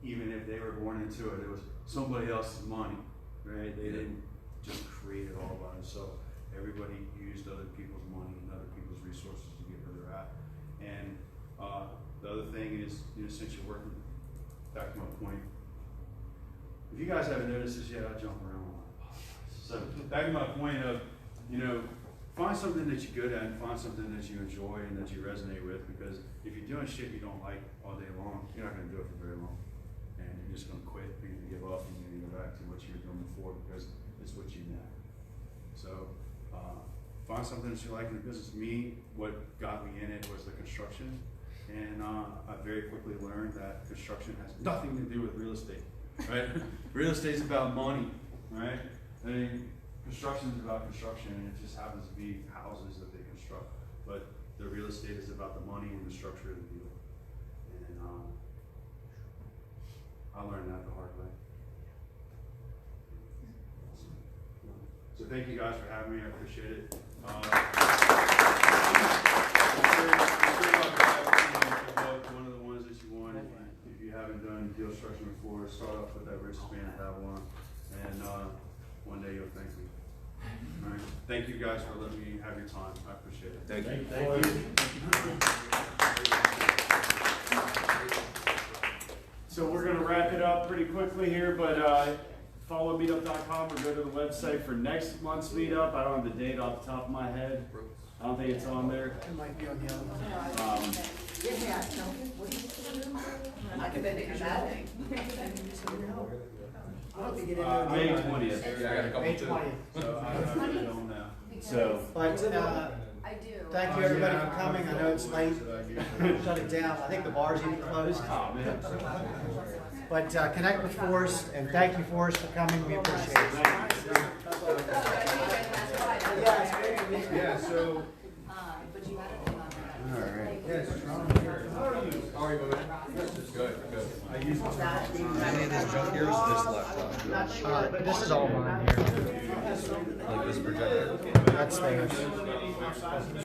even if they were born into it, it was somebody else's money, right? They didn't just create it all by themselves. Everybody used other people's money and other people's resources to get where they're at. And the other thing is, you know, since you're working, back to my point, if you guys haven't noticed this yet, I jump around a lot. So back to my point of, you know, find something that you're good at and find something that you enjoy and that you resonate with, because if you're doing shit you don't like all day long, you're not going to do it for very long. And you're just going to quit, you're going to give up, and you're going to go back to what you were doing before because it's what you know. So find something that you like in the business. Me, what got me in it was the construction. And I very quickly learned that construction has nothing to do with real estate, right? Real estate's about money, right? I mean, construction is about construction, and it just happens to be houses that they construct. But the real estate is about the money and the structure of the deal. And I learned that the hard way. So thank you guys for having me. I appreciate it. One of the ones that you want, if you haven't done deal structure before, start off with that Richest Man in Babylon, and one day you'll thank me. All right. Thank you guys for letting me have your time. I appreciate it. Thank you. So we're going to wrap it up pretty quickly here, but follow meetup.com or go to the website for next month's meetup. I don't have the date off the top of my head. I don't think it's on there. It might be on the other one. I can bet it that thing. I don't think it May 20th. Yeah, I got a couple May too. 20th. So I don't know. So. But, I do. thank you everybody for coming. I know it's late. Shut it down. I think the bar's even closed. Oh, man. But connect with Forrest, and thank you, Forrest, for coming. We appreciate it. Yeah, so. But you had a thing on that. All right. Yes, How are you, my man? Good, good. I use Not sure, but this is all mine here. Like this projector? That's theirs.